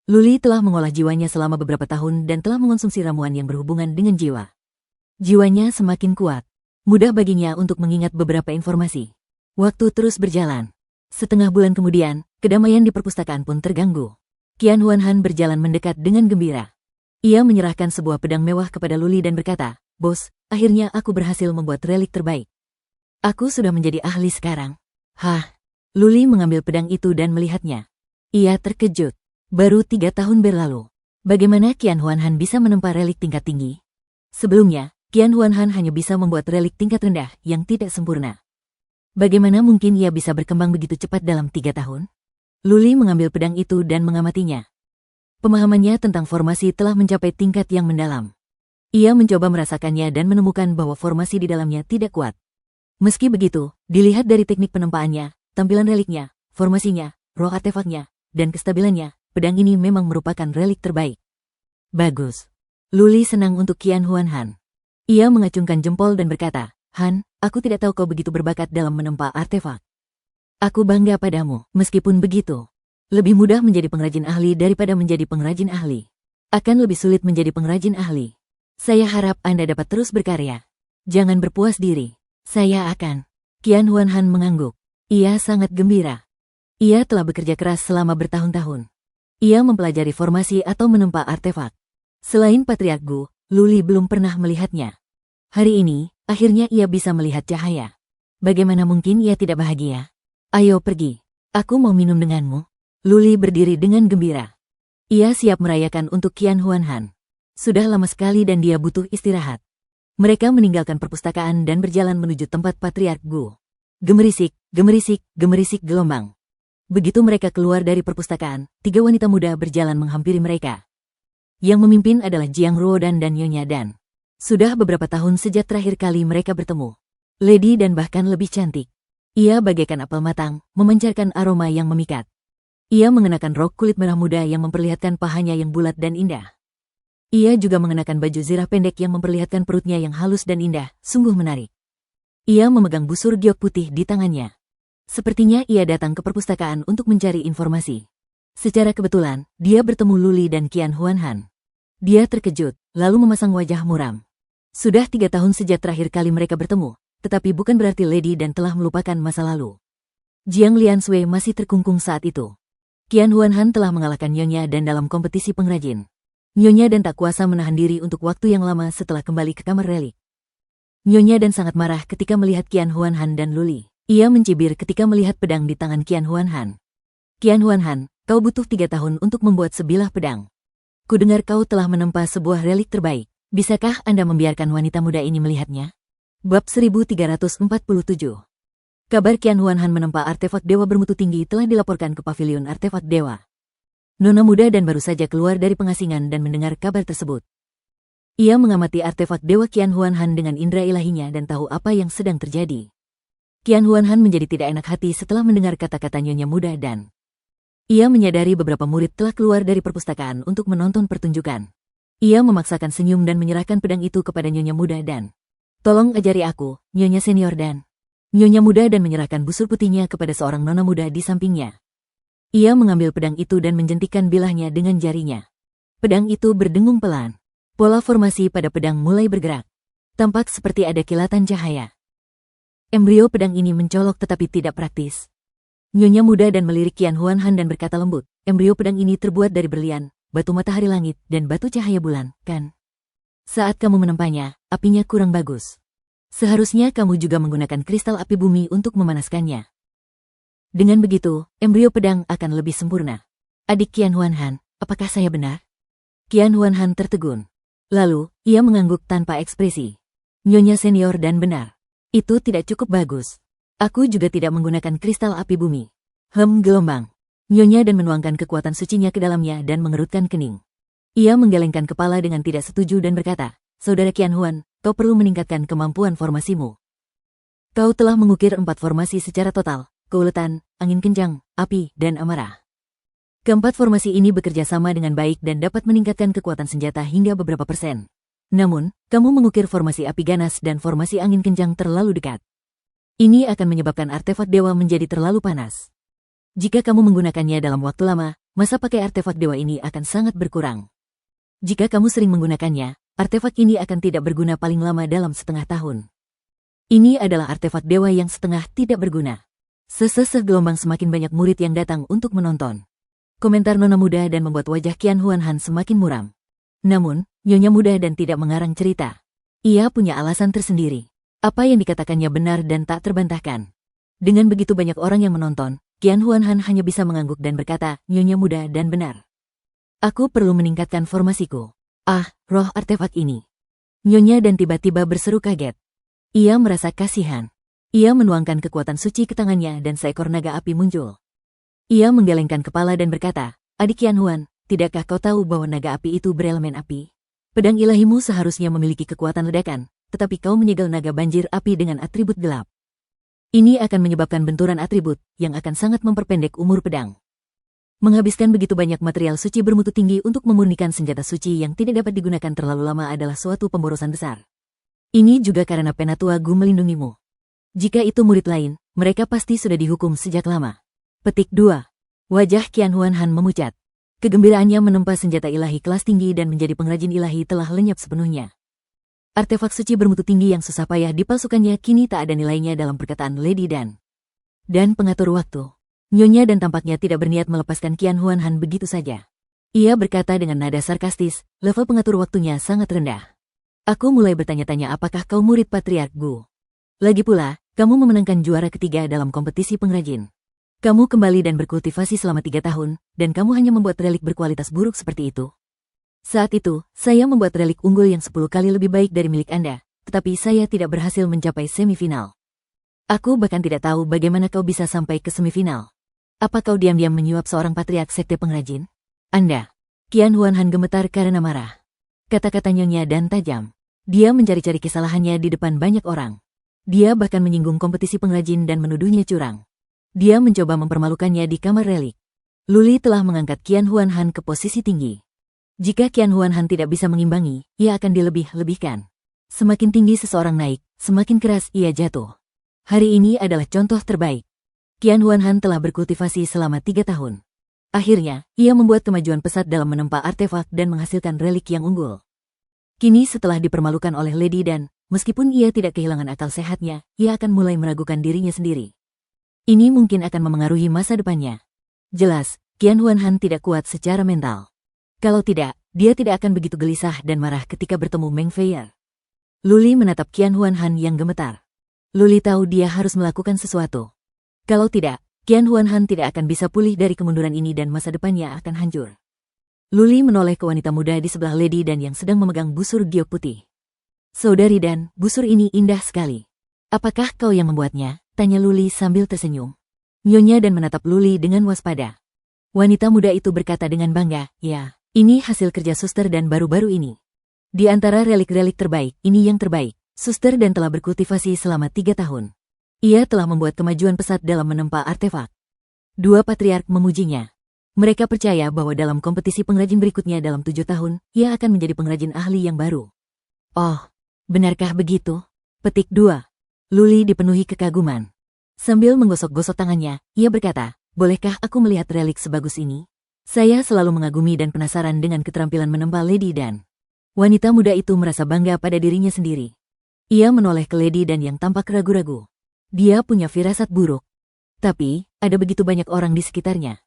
Luli telah mengolah jiwanya selama beberapa tahun dan telah mengonsumsi ramuan yang berhubungan dengan jiwa. Jiwanya semakin kuat. Mudah baginya untuk mengingat beberapa informasi. Waktu terus berjalan. Setengah bulan kemudian, kedamaian di perpustakaan pun terganggu. Qian Huanhan berjalan mendekat dengan gembira. Ia menyerahkan sebuah pedang mewah kepada Luli dan berkata, "Bos, akhirnya aku berhasil membuat relik terbaik. Aku sudah menjadi ahli sekarang." Hah? Luli mengambil pedang itu dan melihatnya. Ia terkejut. Baru 3 tahun berlalu. Bagaimana Qian Huanhan bisa menempa relik tingkat tinggi? Sebelumnya, Qian Huanhan hanya bisa membuat relik tingkat rendah yang tidak sempurna. Bagaimana mungkin ia bisa berkembang begitu cepat dalam 3 tahun? Luli mengambil pedang itu dan mengamatinya. Pemahamannya tentang formasi telah mencapai tingkat yang mendalam. Ia mencoba merasakannya dan menemukan bahwa formasi di dalamnya tidak kuat. Meski begitu, dilihat dari teknik penempaannya, tampilan reliknya, formasinya, roh artefaknya, dan kestabilannya, pedang ini memang merupakan relik terbaik. Bagus. Luli senang untuk Qian Huanhan. Ia mengacungkan jempol dan berkata, "Han, aku tidak tahu kau begitu berbakat dalam menempa artefak. Aku bangga padamu." Meskipun begitu, lebih mudah menjadi pengrajin ahli daripada menjadi pengrajin ahli. Akan lebih sulit menjadi pengrajin ahli. Saya harap Anda dapat terus berkarya. Jangan berpuas diri. Saya akan. Qian Huanhan mengangguk. Ia sangat gembira. Ia telah bekerja keras selama bertahun-tahun. Ia mempelajari formasi atau menempa artefak. Selain Patriark Gu, Luli belum pernah melihatnya. Hari ini, akhirnya ia bisa melihat cahaya. Bagaimana mungkin ia tidak bahagia? Ayo pergi. Aku mau minum denganmu. Luli berdiri dengan gembira. Ia siap merayakan untuk Qian Huanhan. Sudah lama sekali dan dia butuh istirahat. Mereka meninggalkan perpustakaan dan berjalan menuju tempat Patriark Gu. Gemerisik, gemerisik, gemerisik gelombang. Begitu mereka keluar dari perpustakaan, 3 wanita muda berjalan menghampiri mereka. Yang memimpin adalah Jiang Ruodan dan Nyonya Dan. Sudah beberapa tahun sejak terakhir kali mereka bertemu. Lady dan bahkan lebih cantik. Ia bagaikan apel matang, memancarkan aroma yang memikat. Ia mengenakan rok kulit merah muda yang memperlihatkan pahanya yang bulat dan indah. Ia juga mengenakan baju zirah pendek yang memperlihatkan perutnya yang halus dan indah, sungguh menarik. Ia memegang busur giok putih di tangannya. Sepertinya ia datang ke perpustakaan untuk mencari informasi. Secara kebetulan, dia bertemu Luli dan Qian Huanhan. Dia terkejut, lalu memasang wajah muram. Sudah 3 tahun sejak terakhir kali mereka bertemu, tetapi bukan berarti Lady Dan telah melupakan masa lalu. Jiang Liansui masih terkungkung saat itu. Qian Huanhan telah mengalahkan Nyonya Dan dalam kompetisi pengrajin. Nyonya Dan tak kuasa menahan diri untuk waktu yang lama setelah kembali ke kamar relik. Nyonya Dan sangat marah ketika melihat Qian Huanhan dan Luli. Ia mencibir ketika melihat pedang di tangan Qian Huanhan. "Qian Huanhan, kau butuh 3 tahun untuk membuat sebilah pedang. Kudengar kau telah menempa sebuah relik terbaik. Bisakah Anda membiarkan wanita muda ini melihatnya?" Bab 1347. Kabar Qian Huanhan menempa artefak dewa bermutu tinggi telah dilaporkan ke pavilion artefak dewa. Nona muda Dan baru saja keluar dari pengasingan dan mendengar kabar tersebut. Ia mengamati artefak dewa Qian Huanhan dengan indera ilahinya dan tahu apa yang sedang terjadi. Qian Huanhan menjadi tidak enak hati setelah mendengar kata-kata Nyonya muda Dan. Ia menyadari beberapa murid telah keluar dari perpustakaan untuk menonton pertunjukan. Ia memaksakan senyum dan menyerahkan pedang itu kepada Nyonya muda Dan. "Tolong ajari aku, Nyonya senior Dan." Nyonya muda Dan menyerahkan busur putihnya kepada seorang nona muda di sampingnya. Ia mengambil pedang itu dan menjentikkan bilahnya dengan jarinya. Pedang itu berdengung pelan. Pola formasi pada pedang mulai bergerak. Tampak seperti ada kilatan cahaya. Embrio pedang ini mencolok tetapi tidak praktis. Nyonya muda Dan melirik Qian Huanhan dan berkata lembut, "Embrio pedang ini terbuat dari berlian, batu matahari langit, dan batu cahaya bulan, kan? Saat kamu menempanya, apinya kurang bagus. Seharusnya kamu juga menggunakan kristal api bumi untuk memanaskannya. Dengan begitu, embrio pedang akan lebih sempurna." "Adik Qian Huanhan, apakah saya benar?" Qian Huanhan tertegun. Lalu, ia mengangguk tanpa ekspresi. "Nyonya senior Dan benar. Itu tidak cukup bagus. Aku juga tidak menggunakan kristal api bumi." Gelombang. Nyonya Dan menuangkan kekuatan sucinya ke dalamnya dan mengerutkan kening. Ia menggelengkan kepala dengan tidak setuju dan berkata, "Saudara Qian Huan, kau perlu meningkatkan kemampuan formasimu. Kau telah mengukir 4 formasi secara total, keuletan, angin kencang, api, dan amarah. Keempat formasi ini bekerja sama dengan baik dan dapat meningkatkan kekuatan senjata hingga beberapa persen. Namun, kamu mengukir formasi api ganas dan formasi angin kencang terlalu dekat. Ini akan menyebabkan artefak dewa menjadi terlalu panas. Jika kamu menggunakannya dalam waktu lama, masa pakai artefak dewa ini akan sangat berkurang. Jika kamu sering menggunakannya, artefak ini akan tidak berguna paling lama dalam setengah tahun." Ini adalah artefak dewa yang setengah tidak berguna. Gelombang semakin banyak murid yang datang untuk menonton. Komentar nona muda dan membuat wajah Qian Huanhan semakin muram. Namun, nyonya muda dan tidak mengarang cerita. Ia punya alasan tersendiri. Apa yang dikatakannya benar dan tak terbantahkan. Dengan begitu banyak orang yang menonton, Qian Huanhan hanya bisa mengangguk dan berkata, nyonya muda dan benar. Aku perlu meningkatkan formasiku. Ah, roh artefak ini. Nyonya dan tiba-tiba berseru kaget. Ia merasa kasihan. Ia menuangkan kekuatan suci ke tangannya dan seekor naga api muncul. Ia menggelengkan kepala dan berkata, adik Qian Huan, tidakkah kau tahu bahwa naga api itu berelemen api? Pedang ilahimu seharusnya memiliki kekuatan ledakan, tetapi kau menyegel naga banjir api dengan atribut gelap. Ini akan menyebabkan benturan atribut yang akan sangat memperpendek umur pedang. Menghabiskan begitu banyak material suci bermutu tinggi untuk memurnikan senjata suci yang tidak dapat digunakan terlalu lama adalah suatu pemborosan besar. Ini juga karena Penatua Gu melindungimu. Jika itu murid lain, mereka pasti sudah dihukum sejak lama. Petik 2. Wajah Qian Huanhan memucat. Kegembiraannya menempa senjata ilahi kelas tinggi dan menjadi pengrajin ilahi telah lenyap sepenuhnya. Artefak suci bermutu tinggi yang susah payah dipalsukannya kini tak ada nilainya dalam perkataan Lady Dan pengatur waktu. Nyonya dan tampaknya tidak berniat melepaskan Qian Huanhan begitu saja. Ia berkata dengan nada sarkastis, level pengatur waktunya sangat rendah. Aku mulai bertanya-tanya apakah kau murid Patriark Gu. Lagi pula, kamu memenangkan juara ketiga dalam kompetisi pengrajin. Kamu kembali dan berkultivasi selama 3 tahun, dan kamu hanya membuat relik berkualitas buruk seperti itu. Saat itu, saya membuat relik unggul yang 10 kali lebih baik dari milik Anda, tetapi saya tidak berhasil mencapai semifinal. Aku bahkan tidak tahu bagaimana kau bisa sampai ke semifinal. Apa kau diam-diam menyuap seorang patriark sekte pengrajin? Anda. Qian Huanhan gemetar karena marah. Kata-kata nyonya dan tajam. Dia mencari-cari kesalahannya di depan banyak orang. Dia bahkan menyinggung kompetisi pengrajin dan menuduhnya curang. Dia mencoba mempermalukannya di kamar relik. Luli telah mengangkat Qian Huanhan ke posisi tinggi. Jika Qian Huanhan tidak bisa mengimbangi, ia akan dilebih-lebihkan. Semakin tinggi seseorang naik, semakin keras ia jatuh. Hari ini adalah contoh terbaik. Qian Huanhan telah berkultivasi selama 3 tahun. Akhirnya, ia membuat kemajuan pesat dalam menempa artefak dan menghasilkan relik yang unggul. Kini setelah dipermalukan oleh Lady Dan, meskipun ia tidak kehilangan akal sehatnya, ia akan mulai meragukan dirinya sendiri. Ini mungkin akan memengaruhi masa depannya. Jelas, Qian Huanhan tidak kuat secara mental. Kalau tidak, dia tidak akan begitu gelisah dan marah ketika bertemu Meng Feier. Luli menatap Qian Huanhan yang gemetar. Luli tahu dia harus melakukan sesuatu. Kalau tidak, Qian Huanhan tidak akan bisa pulih dari kemunduran ini dan masa depannya akan hancur. Luli menoleh ke wanita muda di sebelah Lady Dan yang sedang memegang busur giok putih. Saudari Dan, busur ini indah sekali. Apakah kau yang membuatnya? Tanya Luli sambil tersenyum. Nyonya Dan menatap Luli dengan waspada. Wanita muda itu berkata dengan bangga, ya, ini hasil kerja suster Dan baru-baru ini. Di antara relik-relik terbaik, ini yang terbaik. Suster Dan telah berkultivasi selama 3 tahun. Ia telah membuat kemajuan pesat dalam menempa artefak. 2 patriark memujinya. Mereka percaya bahwa dalam kompetisi pengrajin berikutnya dalam 7 tahun, ia akan menjadi pengrajin ahli yang baru. Oh, benarkah begitu? Petik 2. Luli dipenuhi kekaguman. Sambil menggosok-gosok tangannya, ia berkata, bolehkah aku melihat relik sebagus ini? Saya selalu mengagumi dan penasaran dengan keterampilan menempa Lady Dan. Wanita muda itu merasa bangga pada dirinya sendiri. Ia menoleh ke Lady Dan yang tampak ragu-ragu. Dia punya firasat buruk. Tapi, ada begitu banyak orang di sekitarnya.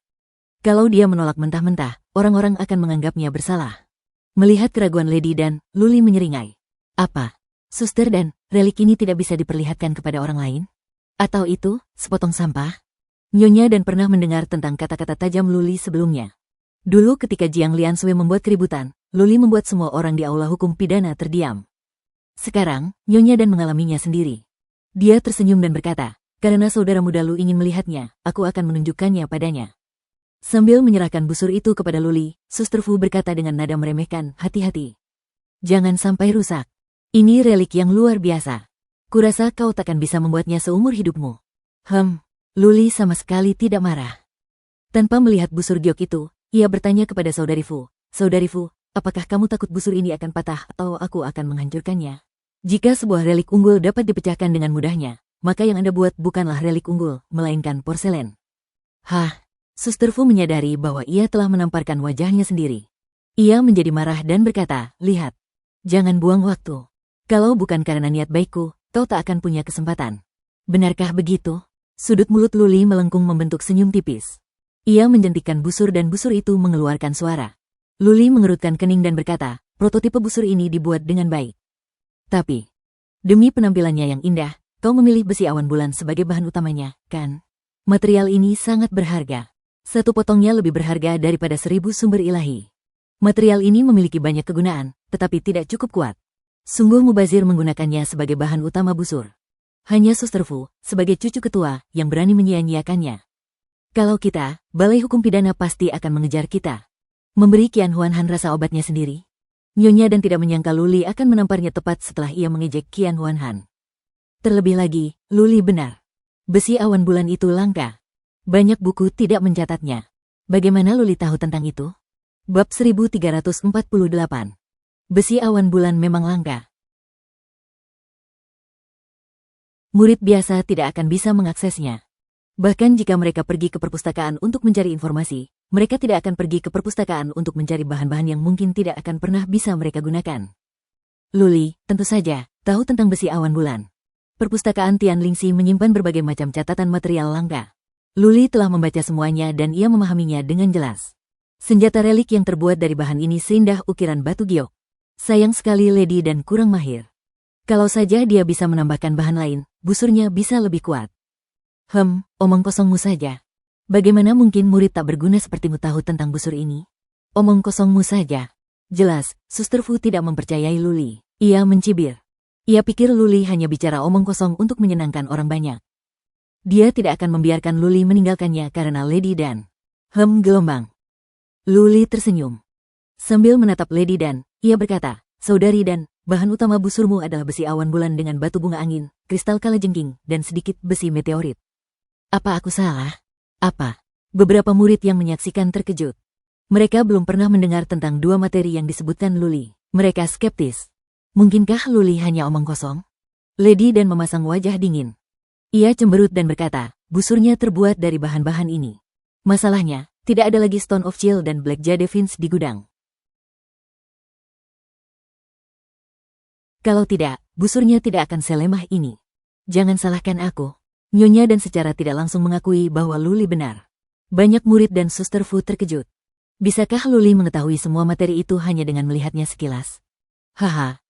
Kalau dia menolak mentah-mentah, orang-orang akan menganggapnya bersalah. Melihat keraguan Lady Dan, Luli menyeringai. Apa? Suster Dan, relik ini tidak bisa diperlihatkan kepada orang lain? Atau itu, sepotong sampah? Nyonya Dan pernah mendengar tentang kata-kata tajam Luli sebelumnya. Dulu ketika Jiang Liansui membuat keributan, Luli membuat semua orang di aula hukum pidana terdiam. Sekarang, Nyonya Dan mengalaminya sendiri. Dia tersenyum dan berkata, karena saudara muda Lu ingin melihatnya, aku akan menunjukkannya padanya. Sambil menyerahkan busur itu kepada Luli, Suster Fu berkata dengan nada meremehkan, hati-hati. Jangan sampai rusak. Ini relik yang luar biasa. Kurasa kau takkan bisa membuatnya seumur hidupmu. Luli sama sekali tidak marah. Tanpa melihat busur giok itu, ia bertanya kepada Saudari Fu, Saudari Fu, apakah kamu takut busur ini akan patah atau aku akan menghancurkannya? Jika sebuah relik unggul dapat dipecahkan dengan mudahnya, maka yang Anda buat bukanlah relik unggul, melainkan porselen. Suster Fu menyadari bahwa ia telah menamparkan wajahnya sendiri. Ia menjadi marah dan berkata, lihat. Jangan buang waktu. Kalau bukan karena niat baikku, kau tak akan punya kesempatan. Benarkah begitu? Sudut mulut Luli melengkung membentuk senyum tipis. Ia menjentikkan busur dan busur itu mengeluarkan suara. Luli mengerutkan kening dan berkata, prototipe busur ini dibuat dengan baik. Tapi, demi penampilannya yang indah, kau memilih besi awan bulan sebagai bahan utamanya, kan? Material ini sangat berharga. Satu potongnya lebih berharga daripada 1000 sumber ilahi. Material ini memiliki banyak kegunaan, tetapi tidak cukup kuat. Sungguh mubazir menggunakannya sebagai bahan utama busur. Hanya Suster Fu, sebagai cucu ketua, yang berani menyia-nyiakannya. Kalau kita, Balai Hukum Pidana pasti akan mengejar kita. Memberi Qian Huanhan rasa obatnya sendiri. Nyonya dan tidak menyangka Luli akan menamparnya tepat setelah ia mengejek Qian Huanhan. Terlebih lagi, Luli benar. Besi awan bulan itu langka. Banyak buku tidak mencatatnya. Bagaimana Luli tahu tentang itu? Bab 1348. Besi awan bulan memang langka. Murid biasa tidak akan bisa mengaksesnya. Bahkan jika mereka pergi ke perpustakaan untuk mencari informasi, mereka tidak akan pergi ke perpustakaan untuk mencari bahan-bahan yang mungkin tidak akan pernah bisa mereka gunakan. Luli, tentu saja, tahu tentang besi awan bulan. Perpustakaan Tianlingxi menyimpan berbagai macam catatan material langka. Luli telah membaca semuanya dan ia memahaminya dengan jelas. Senjata relik yang terbuat dari bahan ini seindah ukiran batu giok. Sayang sekali Lady dan kurang mahir. Kalau saja dia bisa menambahkan bahan lain, busurnya bisa lebih kuat. Omong kosongmu saja. Bagaimana mungkin murid tak berguna sepertimu tahu tentang busur ini? Omong kosongmu saja. Jelas, Suster Fu tidak mempercayai Luli. Ia mencibir. Ia pikir Luli hanya bicara omong kosong untuk menyenangkan orang banyak. Dia tidak akan membiarkan Luli meninggalkannya karena Lady Dan. Gelombang. Luli tersenyum. Sambil menatap Lady Dan, ia berkata, Saudari Dan, bahan utama busurmu adalah besi awan bulan dengan batu bunga angin, kristal kalajengking, dan sedikit besi meteorit. Apa aku salah? Apa? Beberapa murid yang menyaksikan terkejut. Mereka belum pernah mendengar tentang dua materi yang disebutkan Luli. Mereka skeptis. Mungkinkah Luli hanya omong kosong? Lady Dan memasang wajah dingin. Ia cemberut dan berkata, busurnya terbuat dari bahan-bahan ini. Masalahnya, tidak ada lagi Stone of Chill dan Black Jade Fins di gudang. Kalau tidak, busurnya tidak akan selemah ini. Jangan salahkan aku. Nyonya dan secara tidak langsung mengakui bahwa Luli benar. Banyak murid dan Suster Fu terkejut. Bisakah Luli mengetahui semua materi itu hanya dengan melihatnya sekilas? Haha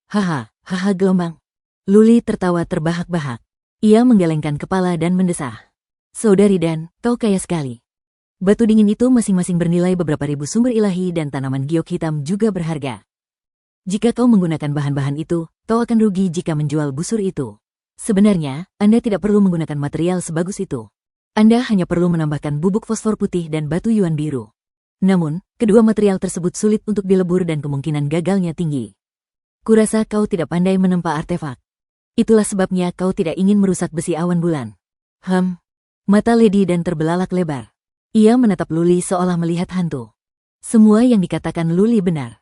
gelombang. Luli tertawa terbahak-bahak. Ia menggelengkan kepala dan mendesah. Saudari Dan, kau kaya sekali. Batu dingin itu masing-masing bernilai beberapa ribu sumber ilahi dan tanaman giok hitam juga berharga. Jika kau menggunakan bahan-bahan itu, kau akan rugi jika menjual busur itu. Sebenarnya, Anda tidak perlu menggunakan material sebagus itu. Anda hanya perlu menambahkan bubuk fosfor putih dan batu yuan biru. Namun, kedua material tersebut sulit untuk dilebur dan kemungkinan gagalnya tinggi. Kurasa kau tidak pandai menempa artefak. Itulah sebabnya kau tidak ingin merusak besi awan bulan. Mata Lady Dan terbelalak lebar. Ia menatap Luli seolah melihat hantu. Semua yang dikatakan Luli benar.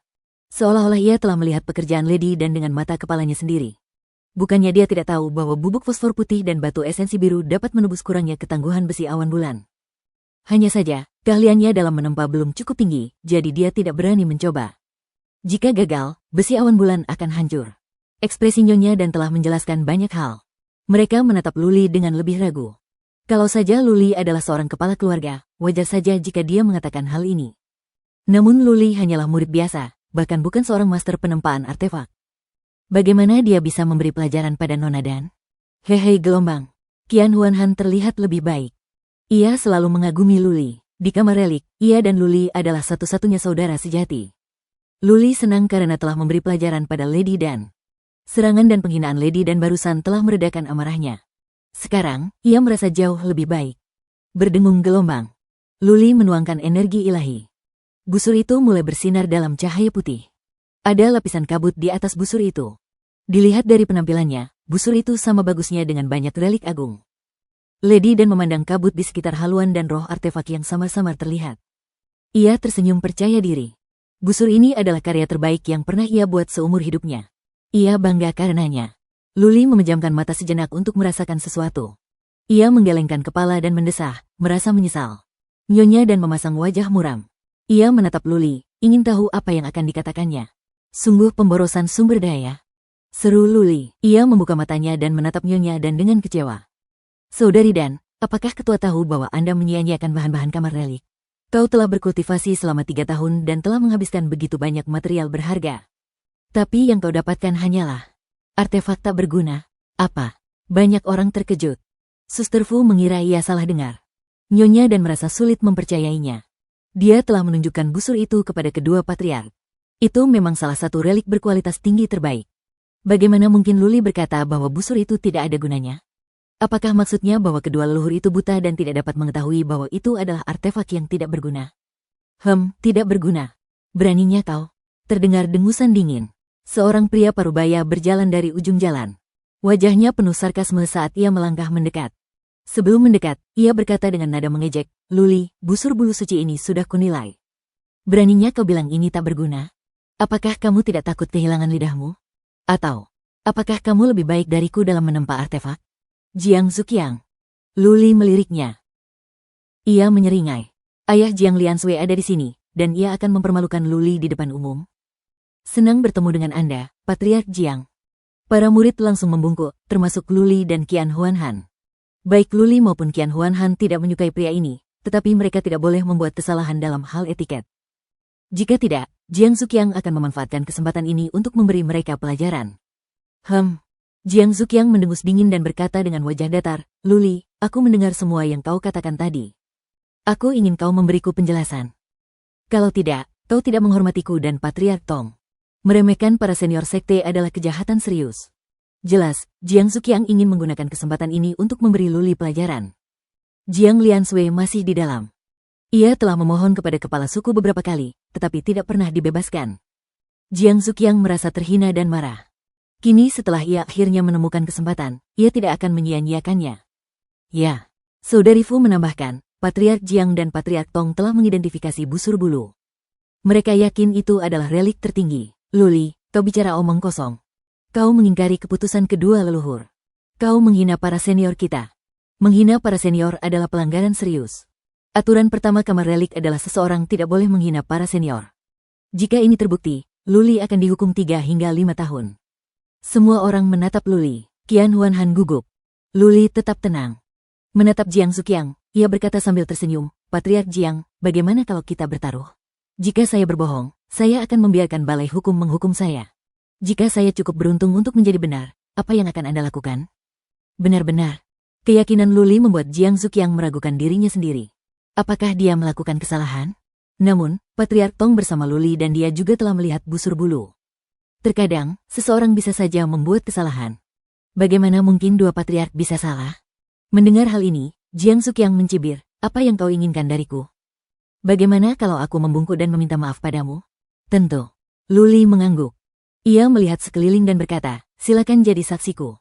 Seolah-olah ia telah melihat pekerjaan Lady Dan dengan mata kepalanya sendiri. Bukannya dia tidak tahu bahwa bubuk fosfor putih dan batu esensi biru dapat menebus kurangnya ketangguhan besi awan bulan. Hanya saja, keahliannya dalam menempa belum cukup tinggi, jadi dia tidak berani mencoba. Jika gagal, besi awan bulan akan hancur. Ekspresi Nyonya Dan telah menjelaskan banyak hal. Mereka menatap Luli dengan lebih ragu. Kalau saja Luli adalah seorang kepala keluarga, wajar saja jika dia mengatakan hal ini. Namun Luli hanyalah murid biasa, bahkan bukan seorang master penempaan artefak. Bagaimana dia bisa memberi pelajaran pada Nona Dan? Hei gelombang. Qian Huanhan terlihat lebih baik. Ia selalu mengagumi Luli. Di kamar relik, ia dan Luli adalah satu-satunya saudara sejati. Luli senang karena telah memberi pelajaran pada Lady Dan. Serangan dan penghinaan Lady Dan barusan telah meredakan amarahnya. Sekarang, ia merasa jauh lebih baik. Berdengung gelombang. Luli menuangkan energi ilahi. Busur itu mulai bersinar dalam cahaya putih. Ada lapisan kabut di atas busur itu. Dilihat dari penampilannya, busur itu sama bagusnya dengan banyak relik agung. Lady Dan memandang kabut di sekitar haluan dan roh artefak yang samar-samar terlihat. Ia tersenyum percaya diri. Busur ini adalah karya terbaik yang pernah ia buat seumur hidupnya. Ia bangga karenanya. Luli memejamkan mata sejenak untuk merasakan sesuatu. Ia menggelengkan kepala dan mendesah, merasa menyesal. Nyonya Dan memasang wajah muram. Ia menatap Luli, ingin tahu apa yang akan dikatakannya. Sungguh pemborosan sumber daya. Seru Luli. Ia membuka matanya dan menatap Nyonya Dan dengan kecewa. Saudari Dan, apakah ketua tahu bahwa Anda menyia-nyiakan bahan-bahan kamar relik? Kau telah berkultivasi selama 3 tahun dan telah menghabiskan begitu banyak material berharga. Tapi yang kau dapatkan hanyalah artefak tak berguna. Apa? Banyak orang terkejut. Suster Fu mengira ia salah dengar. Nyonya Dan merasa sulit mempercayainya. Dia telah menunjukkan busur itu kepada kedua patriark. Itu memang salah satu relik berkualitas tinggi terbaik. Bagaimana mungkin Luli berkata bahwa busur itu tidak ada gunanya? Apakah maksudnya bahwa kedua leluhur itu buta dan tidak dapat mengetahui bahwa itu adalah artefak yang tidak berguna? Tidak berguna. Beraninya kau? Terdengar dengusan dingin. Seorang pria parubaya berjalan dari ujung jalan. Wajahnya penuh sarkasme saat ia melangkah mendekat. Sebelum mendekat, ia berkata dengan nada mengejek, Luli, busur bulu suci ini sudah kunilai. Beraninya kau bilang ini tak berguna? Apakah kamu tidak takut kehilangan lidahmu? Atau, apakah kamu lebih baik dariku dalam menempa artefak? Jiang Zuqiang. Luli meliriknya. Ia menyeringai. Ayah Jiang Liansui ada di sini, dan ia akan mempermalukan Luli di depan umum. Senang bertemu dengan Anda, Patriark Jiang. Para murid langsung membungkuk, termasuk Luli dan Qian Huanhan. Baik Luli maupun Qian Huanhan tidak menyukai pria ini, tetapi mereka tidak boleh membuat kesalahan dalam hal etiket. Jika tidak, Jiang Zuqiang akan memanfaatkan kesempatan ini untuk memberi mereka pelajaran. Jiang Zuqiang mendengus dingin dan berkata dengan wajah datar, Luli, aku mendengar semua yang kau katakan tadi. Aku ingin kau memberiku penjelasan. Kalau tidak, kau tidak menghormatiku dan Patriark Tong. Meremehkan para senior sekte adalah kejahatan serius. Jelas, Jiang Zuqiang ingin menggunakan kesempatan ini untuk memberi Luli pelajaran. Jiang Liansui masih di dalam. Ia telah memohon kepada kepala suku beberapa kali, tetapi tidak pernah dibebaskan. Jiang Zuqiang merasa terhina dan marah. Kini setelah ia akhirnya menemukan kesempatan, ia tidak akan menyia-nyiakannya. Ya, Saudari Fu menambahkan, Patriark Jiang dan Patriark Tong telah mengidentifikasi busur bulu. Mereka yakin itu adalah relik tertinggi. Luli, kau bicara omong kosong. Kau mengingkari keputusan kedua leluhur. Kau menghina para senior kita. Menghina para senior adalah pelanggaran serius. Aturan pertama kamar relik adalah seseorang tidak boleh menghina para senior. Jika ini terbukti, Luli akan dihukum 3 hingga 5 tahun. Semua orang menatap Luli. Qian Huanhan gugup. Luli tetap tenang. Menatap Jiang Zuqiang, ia berkata sambil tersenyum, Patriark Jiang, bagaimana kalau kita bertaruh? Jika saya berbohong, saya akan membiarkan balai hukum menghukum saya. Jika saya cukup beruntung untuk menjadi benar, apa yang akan Anda lakukan? Benar-benar. Keyakinan Luli membuat Jiang Zuqiang meragukan dirinya sendiri. Apakah dia melakukan kesalahan? Namun, Patriark Tong bersama Luli dan dia juga telah melihat busur bulu. Terkadang, seseorang bisa saja membuat kesalahan. Bagaimana mungkin dua patriark bisa salah? Mendengar hal ini, Jiang Zuqiang mencibir, apa yang kau inginkan dariku? Bagaimana kalau aku membungkuk dan meminta maaf padamu? Tentu. Luli mengangguk. Ia melihat sekeliling dan berkata, silakan jadi saksiku.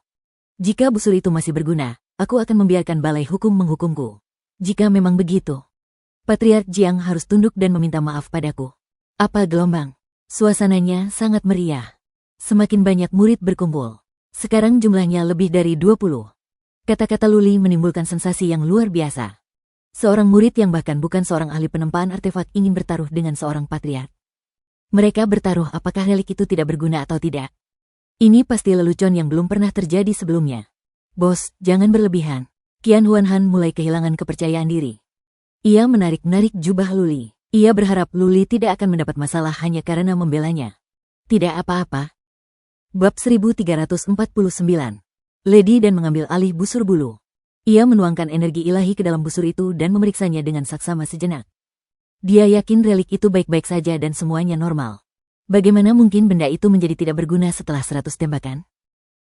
Jika busur itu masih berguna, aku akan membiarkan balai hukum menghukumku. Jika memang begitu, Patriark Jiang harus tunduk dan meminta maaf padaku. Apa gelombang? Suasananya sangat meriah. Semakin banyak murid berkumpul. Sekarang jumlahnya lebih dari 20. Kata-kata Luli menimbulkan sensasi yang luar biasa. Seorang murid yang bahkan bukan seorang ahli penempaan artefak ingin bertaruh dengan seorang patriark. Mereka bertaruh apakah relik itu tidak berguna atau tidak. Ini pasti lelucon yang belum pernah terjadi sebelumnya. Bos, jangan berlebihan. Qian Huanhan mulai kehilangan kepercayaan diri. Ia menarik-narik jubah Luli. Ia berharap Luli tidak akan mendapat masalah hanya karena membelanya. Tidak apa-apa. Bab 1349. Lady Dan mengambil alih busur bulu. Ia menuangkan energi ilahi ke dalam busur itu dan memeriksanya dengan saksama sejenak. Dia yakin relik itu baik-baik saja dan semuanya normal. Bagaimana mungkin benda itu menjadi tidak berguna setelah 100 tembakan?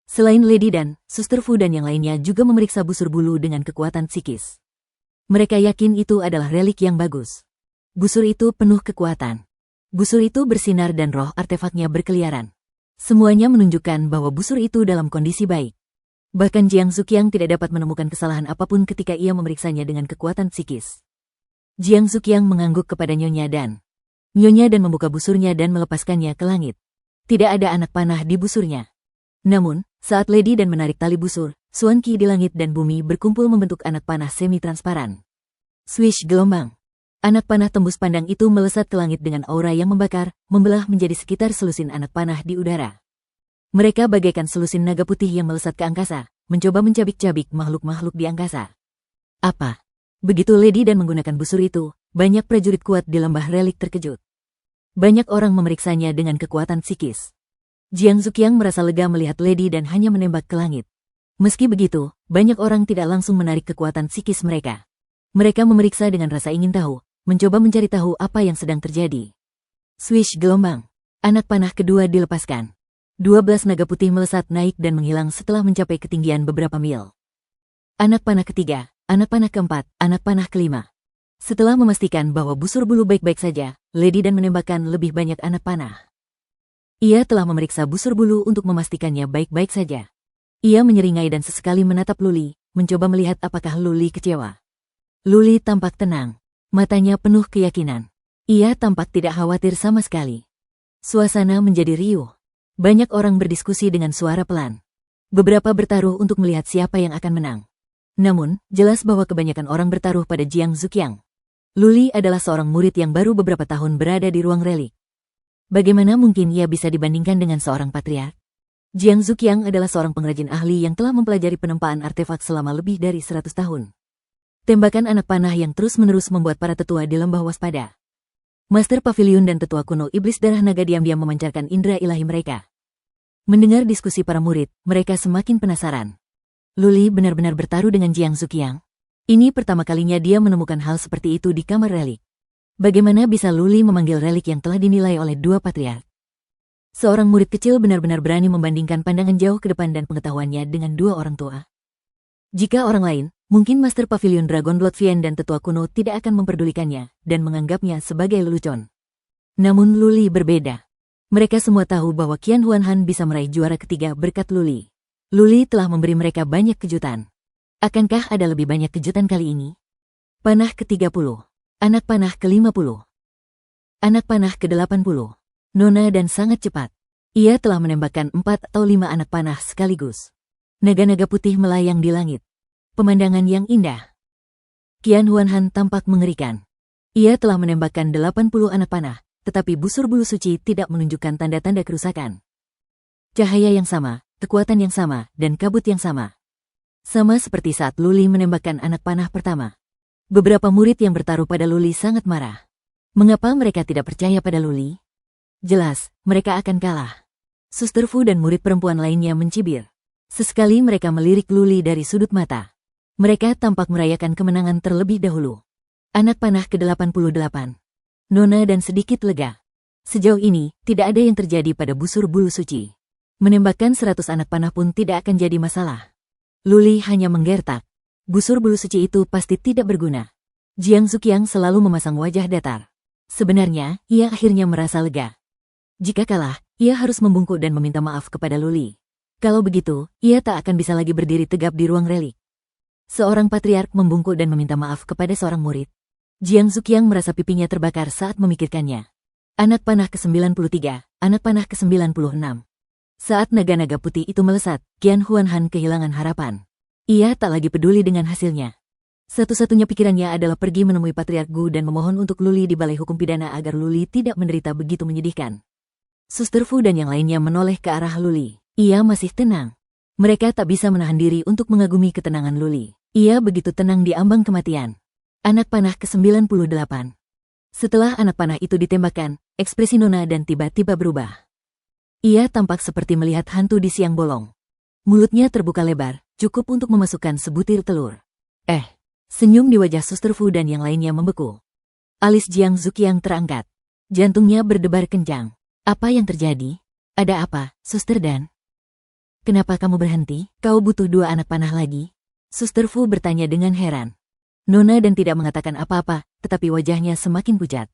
Selain Lady Dan, Suster Fu dan yang lainnya juga memeriksa busur bulu dengan kekuatan psikis. Mereka yakin itu adalah relik yang bagus. Busur itu penuh kekuatan. Busur itu bersinar dan roh artefaknya berkeliaran. Semuanya menunjukkan bahwa busur itu dalam kondisi baik. Bahkan Jiang Zuqiang tidak dapat menemukan kesalahan apapun ketika ia memeriksanya dengan kekuatan psikis. Jiang Zuqiang mengangguk kepada Nyonya Dan. Nyonya Dan membuka busurnya dan melepaskannya ke langit. Tidak ada anak panah di busurnya. Namun, saat Lady Dan menarik tali busur, Xuan Qi di langit dan bumi berkumpul membentuk anak panah semi-transparan. Swish gelombang. Anak panah tembus pandang itu melesat ke langit dengan aura yang membakar, membelah menjadi sekitar selusin anak panah di udara. Mereka bagaikan selusin naga putih yang melesat ke angkasa, mencoba mencabik-cabik makhluk-makhluk di angkasa. Apa? Begitu Lady Dan menggunakan busur itu, banyak prajurit kuat di lembah relik terkejut. Banyak orang memeriksanya dengan kekuatan psikis. Jiang Zuqiang merasa lega melihat Lady Dan hanya menembak ke langit. Meski begitu, banyak orang tidak langsung menarik kekuatan psikis mereka. Mereka memeriksa dengan rasa ingin tahu, mencoba mencari tahu apa yang sedang terjadi. Swish gelombang. Anak panah kedua dilepaskan. 12 naga putih melesat naik dan menghilang setelah mencapai ketinggian beberapa mil. Anak panah ketiga, anak panah keempat, anak panah kelima. Setelah memastikan bahwa busur bulu baik-baik saja, Lady Dan menembakkan lebih banyak anak panah. Ia telah memeriksa busur bulu untuk memastikannya baik-baik saja. Ia menyeringai dan sesekali menatap Luli, mencoba melihat apakah Luli kecewa. Luli tampak tenang, matanya penuh keyakinan. Ia tampak tidak khawatir sama sekali. Suasana menjadi riuh. Banyak orang berdiskusi dengan suara pelan. Beberapa bertaruh untuk melihat siapa yang akan menang. Namun, jelas bahwa kebanyakan orang bertaruh pada Jiang Zuqiang. Luli adalah seorang murid yang baru beberapa tahun berada di ruang relik. Bagaimana mungkin ia bisa dibandingkan dengan seorang patriark? Jiang Zuqiang adalah seorang pengrajin ahli yang telah mempelajari penempaan artefak selama lebih dari 100 tahun. Tembakan anak panah yang terus-menerus membuat para tetua di lembah waspada. Master Pavilion dan tetua kuno iblis darah naga diam-diam memancarkan indera ilahi mereka. Mendengar diskusi para murid, mereka semakin penasaran. Luli benar-benar bertaruh dengan Jiang Zuqiang. Ini pertama kalinya dia menemukan hal seperti itu di kamar relik. Bagaimana bisa Luli memanggil relik yang telah dinilai oleh dua patriark? Seorang murid kecil benar-benar berani membandingkan pandangan jauh ke depan dan pengetahuannya dengan dua orang tua. Jika orang lain, mungkin Master Pavilion Dragon Blood Vien dan tetua kuno tidak akan memperdulikannya dan menganggapnya sebagai lelucon. Namun Luli berbeda. Mereka semua tahu bahwa Qian Huanhan bisa meraih juara ketiga berkat Luli. Luli telah memberi mereka banyak kejutan. Akankah ada lebih banyak kejutan kali ini? Panah ke-30. Anak panah ke-50. Anak panah ke-80. Nona dan sangat cepat. Ia telah menembakkan 4 atau 5 anak panah sekaligus. Naga-naga putih melayang di langit. Pemandangan yang indah. Qian Huanhan tampak mengerikan. Ia telah menembakkan 80 anak panah, tetapi busur bulu suci tidak menunjukkan tanda-tanda kerusakan. Cahaya yang sama, kekuatan yang sama, dan kabut yang sama. Sama seperti saat Luli menembakkan anak panah pertama. Beberapa murid yang bertaruh pada Luli sangat marah. Mengapa mereka tidak percaya pada Luli? Jelas, mereka akan kalah. Suster Fu dan murid perempuan lainnya mencibir. Sesekali mereka melirik Luli dari sudut mata. Mereka tampak merayakan kemenangan terlebih dahulu. Anak panah ke-88. Nona dan sedikit lega. Sejauh ini, tidak ada yang terjadi pada busur bulu suci. Menembakkan 100 anak panah pun tidak akan jadi masalah. Luli hanya menggertak. Busur bulu suci itu pasti tidak berguna. Jiang Zuqiang selalu memasang wajah datar. Sebenarnya, ia akhirnya merasa lega. Jika kalah, ia harus membungkuk dan meminta maaf kepada Luli. Kalau begitu, ia tak akan bisa lagi berdiri tegap di ruang relik. Seorang patriark membungkuk dan meminta maaf kepada seorang murid. Jiang Zuqiang merasa pipinya terbakar saat memikirkannya. Anak panah ke-93, anak panah ke-96. Saat naga-naga putih itu melesat, Qian Huanhan kehilangan harapan. Ia tak lagi peduli dengan hasilnya. Satu-satunya pikirannya adalah pergi menemui Patriark Gu dan memohon untuk Luli di Balai Hukum Pidana agar Luli tidak menderita begitu menyedihkan. Suster Fu dan yang lainnya menoleh ke arah Luli. Ia masih tenang. Mereka tak bisa menahan diri untuk mengagumi ketenangan Luli. Ia begitu tenang di ambang kematian. Anak panah ke-98. Setelah anak panah itu ditembakkan, ekspresi Nona dan tiba-tiba berubah. Ia tampak seperti melihat hantu di siang bolong. Mulutnya terbuka lebar, cukup untuk memasukkan sebutir telur. Senyum di wajah Suster Fu dan yang lainnya membeku. Alis Jiang Zuqiang terangkat. Jantungnya berdebar kencang. Apa yang terjadi? Ada apa, Suster Dan? Kenapa kamu berhenti? Kau butuh 2 anak panah lagi? Suster Fu bertanya dengan heran. Nona dan tidak mengatakan apa-apa, tetapi wajahnya semakin pucat.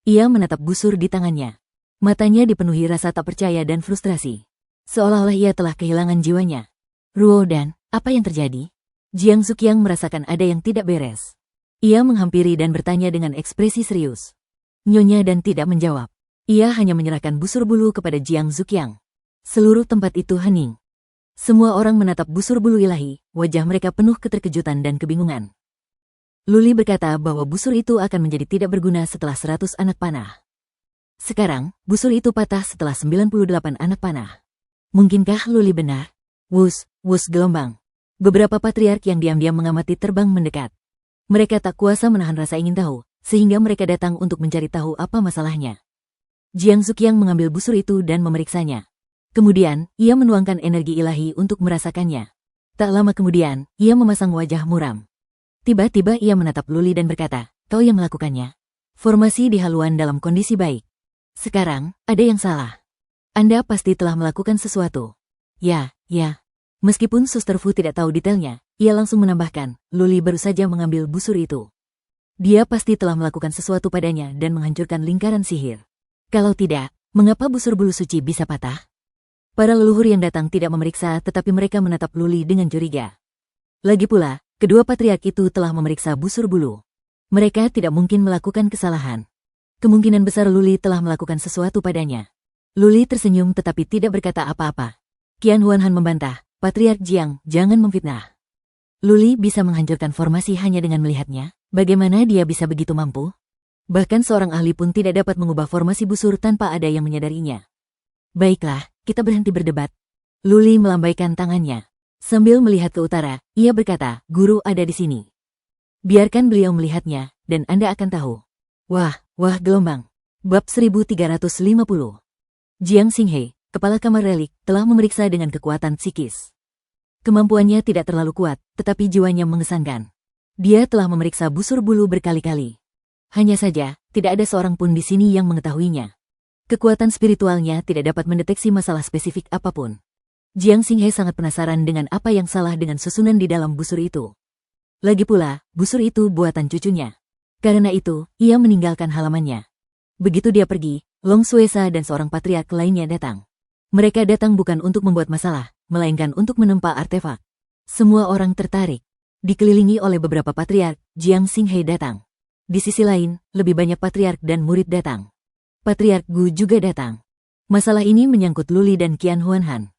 Ia menatap busur di tangannya. Matanya dipenuhi rasa tak percaya dan frustrasi. Seolah-olah ia telah kehilangan jiwanya. Ruo Dan, apa yang terjadi? Jiang Zuqiang merasakan ada yang tidak beres. Ia menghampiri dan bertanya dengan ekspresi serius. Nyonya Dan tidak menjawab. Ia hanya menyerahkan busur bulu kepada Jiang Zuqiang. Seluruh tempat itu hening. Semua orang menatap busur bulu ilahi, wajah mereka penuh keterkejutan dan kebingungan. Luli berkata bahwa busur itu akan menjadi tidak berguna setelah 100 anak panah. Sekarang, busur itu patah setelah 98 anak panah. Mungkinkah Luli benar? Wus, wus gelombang. Beberapa patriark yang diam-diam mengamati terbang mendekat. Mereka tak kuasa menahan rasa ingin tahu, sehingga mereka datang untuk mencari tahu apa masalahnya. Jiang Zuqiang mengambil busur itu dan memeriksanya. Kemudian, ia menuangkan energi ilahi untuk merasakannya. Tak lama kemudian, ia memasang wajah muram. Tiba-tiba ia menatap Luli dan berkata, "Kau yang melakukannya." Formasi di haluan dalam kondisi baik. Sekarang, ada yang salah. Anda pasti telah melakukan sesuatu. Ya. Meskipun Suster Fu tidak tahu detailnya, ia langsung menambahkan, Luli baru saja mengambil busur itu. Dia pasti telah melakukan sesuatu padanya dan menghancurkan lingkaran sihir. Kalau tidak, mengapa busur bulu suci bisa patah? Para leluhur yang datang tidak memeriksa, tetapi mereka menatap Luli dengan curiga. Lagi pula, kedua patriark itu telah memeriksa busur bulu. Mereka tidak mungkin melakukan kesalahan. Kemungkinan besar Luli telah melakukan sesuatu padanya. Luli tersenyum tetapi tidak berkata apa-apa. Qian Huanhan membantah, Patriark Jiang, jangan memfitnah. Luli bisa menghancurkan formasi hanya dengan melihatnya. Bagaimana dia bisa begitu mampu? Bahkan seorang ahli pun tidak dapat mengubah formasi busur tanpa ada yang menyadarinya. Baiklah, kita berhenti berdebat. Luli melambaikan tangannya. Sambil melihat ke utara, ia berkata, guru ada di sini. Biarkan beliau melihatnya, dan Anda akan tahu. Wah gelombang. Bab 1350. Jiang Xinghe, kepala kamar relik, telah memeriksa dengan kekuatan psikis. Kemampuannya tidak terlalu kuat, tetapi jiwanya mengesankan. Dia telah memeriksa busur bulu berkali-kali. Hanya saja, tidak ada seorang pun di sini yang mengetahuinya. Kekuatan spiritualnya tidak dapat mendeteksi masalah spesifik apapun. Jiang Xinghe sangat penasaran dengan apa yang salah dengan susunan di dalam busur itu. Lagi pula, busur itu buatan cucunya. Karena itu, ia meninggalkan halamannya. Begitu dia pergi, Long Suesa dan seorang patriark lainnya datang. Mereka datang bukan untuk membuat masalah, melainkan untuk menempa artefak. Semua orang tertarik. Dikelilingi oleh beberapa patriark, Jiang Xinghe datang. Di sisi lain, lebih banyak patriark dan murid datang. Patriark Gu juga datang. Masalah ini menyangkut Luli dan Qian Huanhan.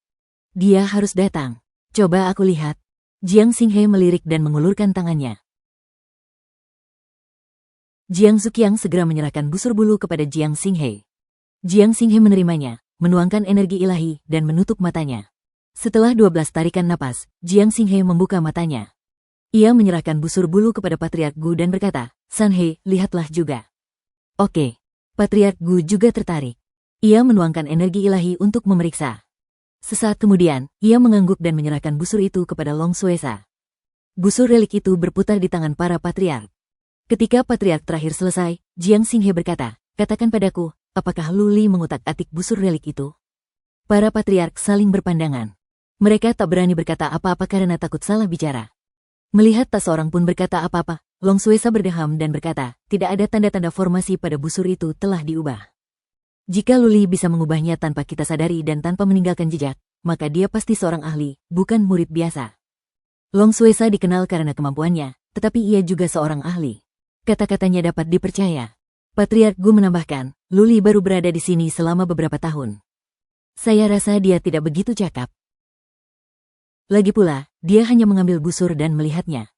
Dia harus datang. Coba aku lihat. Jiang Xinghe melirik dan mengulurkan tangannya. Jiang Zuqiang segera menyerahkan busur bulu kepada Jiang Xinghe. Jiang Xinghe menerimanya, menuangkan energi ilahi, dan menutup matanya. Setelah 12 tarikan napas, Jiang Xinghe membuka matanya. Ia menyerahkan busur bulu kepada Patriark Gu dan berkata, Sanhe, lihatlah juga. Oke. Patriark Gu juga tertarik. Ia menuangkan energi ilahi untuk memeriksa. Sesaat kemudian, ia mengangguk dan menyerahkan busur itu kepada Long Suesa. Busur relik itu berputar di tangan para patriark. Ketika patriark terakhir selesai, Jiang Xinghe berkata, katakan padaku, apakah Luli mengutak-atik busur relik itu? Para patriark saling berpandangan. Mereka tak berani berkata apa-apa karena takut salah bicara. Melihat tak seorang pun berkata apa-apa, Long Suesa berdeham dan berkata, tidak ada tanda-tanda formasi pada busur itu telah diubah. Jika Luli bisa mengubahnya tanpa kita sadari dan tanpa meninggalkan jejak, maka dia pasti seorang ahli, bukan murid biasa. Long Suesa dikenal karena kemampuannya, tetapi ia juga seorang ahli. Kata-katanya dapat dipercaya. Patriark Gu menambahkan, Luli baru berada di sini selama beberapa tahun. Saya rasa dia tidak begitu cakap. Lagi pula, dia hanya mengambil busur dan melihatnya.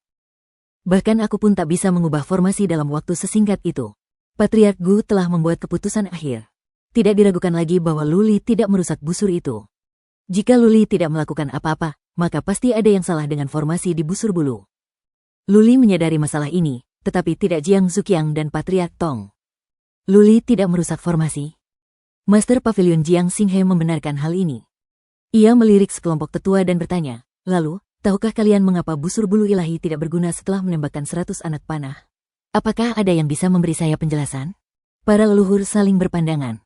Bahkan aku pun tak bisa mengubah formasi dalam waktu sesingkat itu. Patriark Gu telah membuat keputusan akhir. Tidak diragukan lagi bahwa Luli tidak merusak busur itu. Jika Luli tidak melakukan apa-apa, maka pasti ada yang salah dengan formasi di busur bulu. Luli menyadari masalah ini, tetapi tidak Jiang Zuqiang dan Patriark Tong. Luli tidak merusak formasi. Master Pavilion Jiang Xinghe membenarkan hal ini. Ia melirik sekelompok tetua dan bertanya, lalu, tahukah kalian mengapa busur bulu ilahi tidak berguna setelah menembakkan 100 anak panah? Apakah ada yang bisa memberi saya penjelasan? Para leluhur saling berpandangan.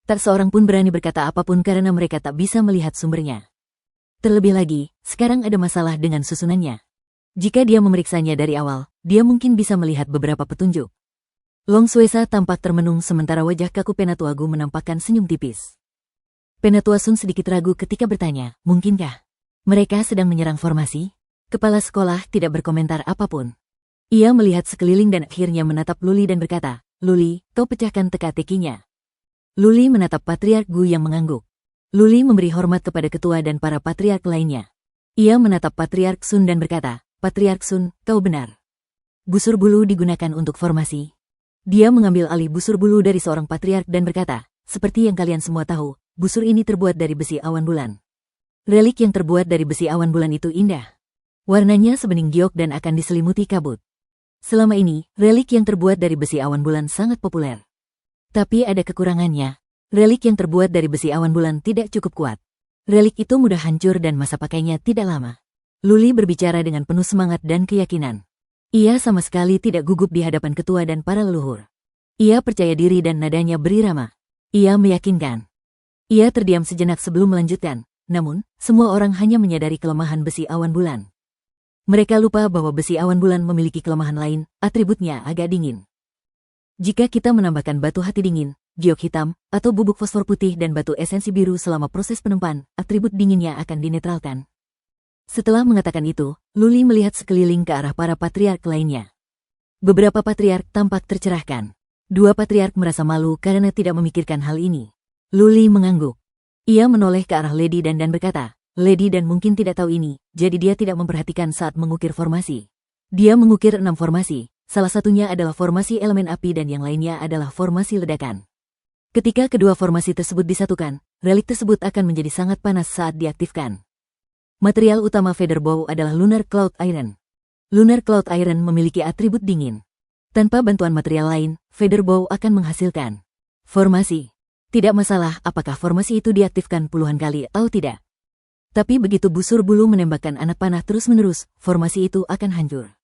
Tak seorang pun berani berkata apapun karena mereka tak bisa melihat sumbernya. Terlebih lagi, sekarang ada masalah dengan susunannya. Jika dia memeriksanya dari awal, dia mungkin bisa melihat beberapa petunjuk. Long Suesa tampak termenung sementara wajah kaku Penatua Gu menampakkan senyum tipis. Penatua Sun sedikit ragu ketika bertanya, mungkinkah mereka sedang menyerang formasi? Kepala sekolah tidak berkomentar apapun. Ia melihat sekeliling dan akhirnya menatap Luli dan berkata, Luli, kau pecahkan teka-tekinya. Luli menatap Patriark Gu yang mengangguk. Luli memberi hormat kepada ketua dan para patriark lainnya. Ia menatap Patriark Sun dan berkata, Patriark Sun, kau benar. Busur bulu digunakan untuk formasi. Dia mengambil alih busur bulu dari seorang patriark dan berkata, seperti yang kalian semua tahu, busur ini terbuat dari besi awan bulan. Relik yang terbuat dari besi awan bulan itu indah. Warnanya sebening giok dan akan diselimuti kabut. Selama ini, relik yang terbuat dari besi awan bulan sangat populer. Tapi ada kekurangannya. Relik yang terbuat dari besi awan bulan tidak cukup kuat. Relik itu mudah hancur dan masa pakainya tidak lama. Luli berbicara dengan penuh semangat dan keyakinan. Ia sama sekali tidak gugup di hadapan ketua dan para leluhur. Ia percaya diri dan nadanya berirama. Ia meyakinkan. Ia terdiam sejenak sebelum melanjutkan, namun, semua orang hanya menyadari kelemahan besi awan bulan. Mereka lupa bahwa besi awan bulan memiliki kelemahan lain, atributnya agak dingin. Jika kita menambahkan batu hati dingin, giok hitam, atau bubuk fosfor putih dan batu esensi biru selama proses penempan, atribut dinginnya akan dinetralkan. Setelah mengatakan itu, Luli melihat sekeliling ke arah para patriark lainnya. Beberapa patriark tampak tercerahkan. Dua patriark merasa malu karena tidak memikirkan hal ini. Luli mengangguk. Ia menoleh ke arah Lady Dan berkata, Lady Dan mungkin tidak tahu ini, jadi dia tidak memperhatikan saat mengukir formasi. Dia mengukir 6 formasi, salah satunya adalah formasi elemen api dan yang lainnya adalah formasi ledakan. Ketika kedua formasi tersebut disatukan, relik tersebut akan menjadi sangat panas saat diaktifkan. Material utama Featherbow adalah Lunar Cloud Iron. Lunar Cloud Iron memiliki atribut dingin. Tanpa bantuan material lain, Featherbow akan menghasilkan formasi. Tidak masalah apakah formasi itu diaktifkan puluhan kali atau tidak. Tapi begitu busur bulu menembakkan anak panah terus-menerus, formasi itu akan hancur.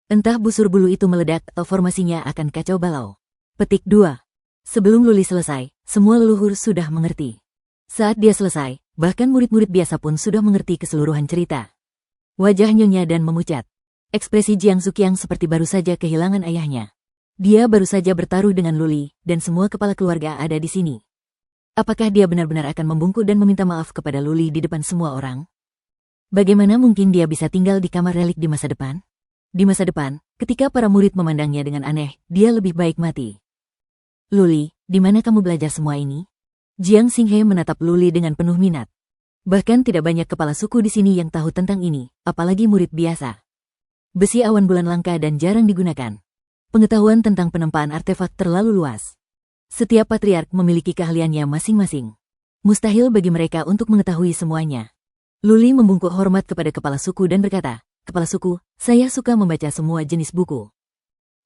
Entah busur bulu itu meledak atau formasinya akan kacau balau. Petik 2. Sebelum Luli selesai, semua leluhur sudah mengerti. Saat dia selesai, bahkan murid-murid biasa pun sudah mengerti keseluruhan cerita. Wajah Nyonya Dan memucat. Ekspresi Jiang Zuqiang seperti baru saja kehilangan ayahnya. Dia baru saja bertaruh dengan Luli, dan semua kepala keluarga ada di sini. Apakah dia benar-benar akan membungkuk dan meminta maaf kepada Luli di depan semua orang? Bagaimana mungkin dia bisa tinggal di kamar relik di masa depan? Di masa depan, ketika para murid memandangnya dengan aneh, dia lebih baik mati. Luli, di mana kamu belajar semua ini? Jiang Xinghe menatap Luli dengan penuh minat. Bahkan tidak banyak kepala suku di sini yang tahu tentang ini, apalagi murid biasa. Besi awan bulan langka dan jarang digunakan. Pengetahuan tentang penempaan artefak terlalu luas. Setiap patriark memiliki keahliannya masing-masing. Mustahil bagi mereka untuk mengetahui semuanya. Luli membungkuk hormat kepada kepala suku dan berkata, Kepala suku, saya suka membaca semua jenis buku.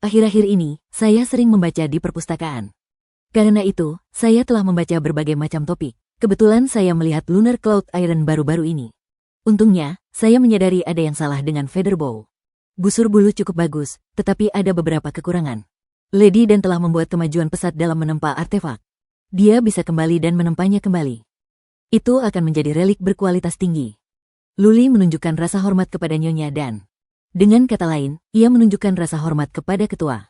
Akhir-akhir ini, saya sering membaca di perpustakaan. Karena itu, saya telah membaca berbagai macam topik. Kebetulan saya melihat Lunar Cloud Iron baru-baru ini. Untungnya, saya menyadari ada yang salah dengan Featherbow. Busur bulu cukup bagus, tetapi ada beberapa kekurangan. Lady Dan telah membuat kemajuan pesat dalam menempa artefak. Dia bisa kembali dan menempanya kembali. Itu akan menjadi relik berkualitas tinggi. Luli menunjukkan rasa hormat kepada Nyonya Dan. Dengan kata lain, ia menunjukkan rasa hormat kepada ketua.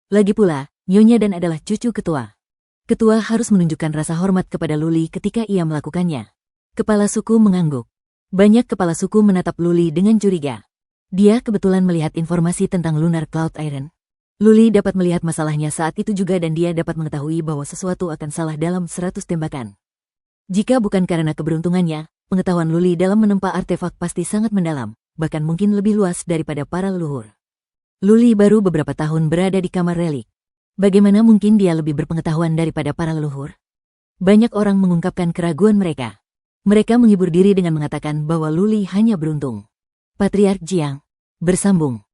Lagi pula, Nyonya Dan adalah cucu ketua. Ketua harus menunjukkan rasa hormat kepada Luli ketika ia melakukannya. Kepala suku mengangguk. Banyak kepala suku menatap Luli dengan curiga. Dia kebetulan melihat informasi tentang Lunar Cloud Iron. Luli dapat melihat masalahnya saat itu juga dan dia dapat mengetahui bahwa sesuatu akan salah dalam 100 tembakan. Jika bukan karena keberuntungannya, pengetahuan Luli dalam menempa artefak pasti sangat mendalam, bahkan mungkin lebih luas daripada para leluhur. Luli baru beberapa tahun berada di kamar relik. Bagaimana mungkin dia lebih berpengetahuan daripada para leluhur? Banyak orang mengungkapkan keraguan mereka. Mereka menghibur diri dengan mengatakan bahwa Luli hanya beruntung. Patriark Jiang bersambung.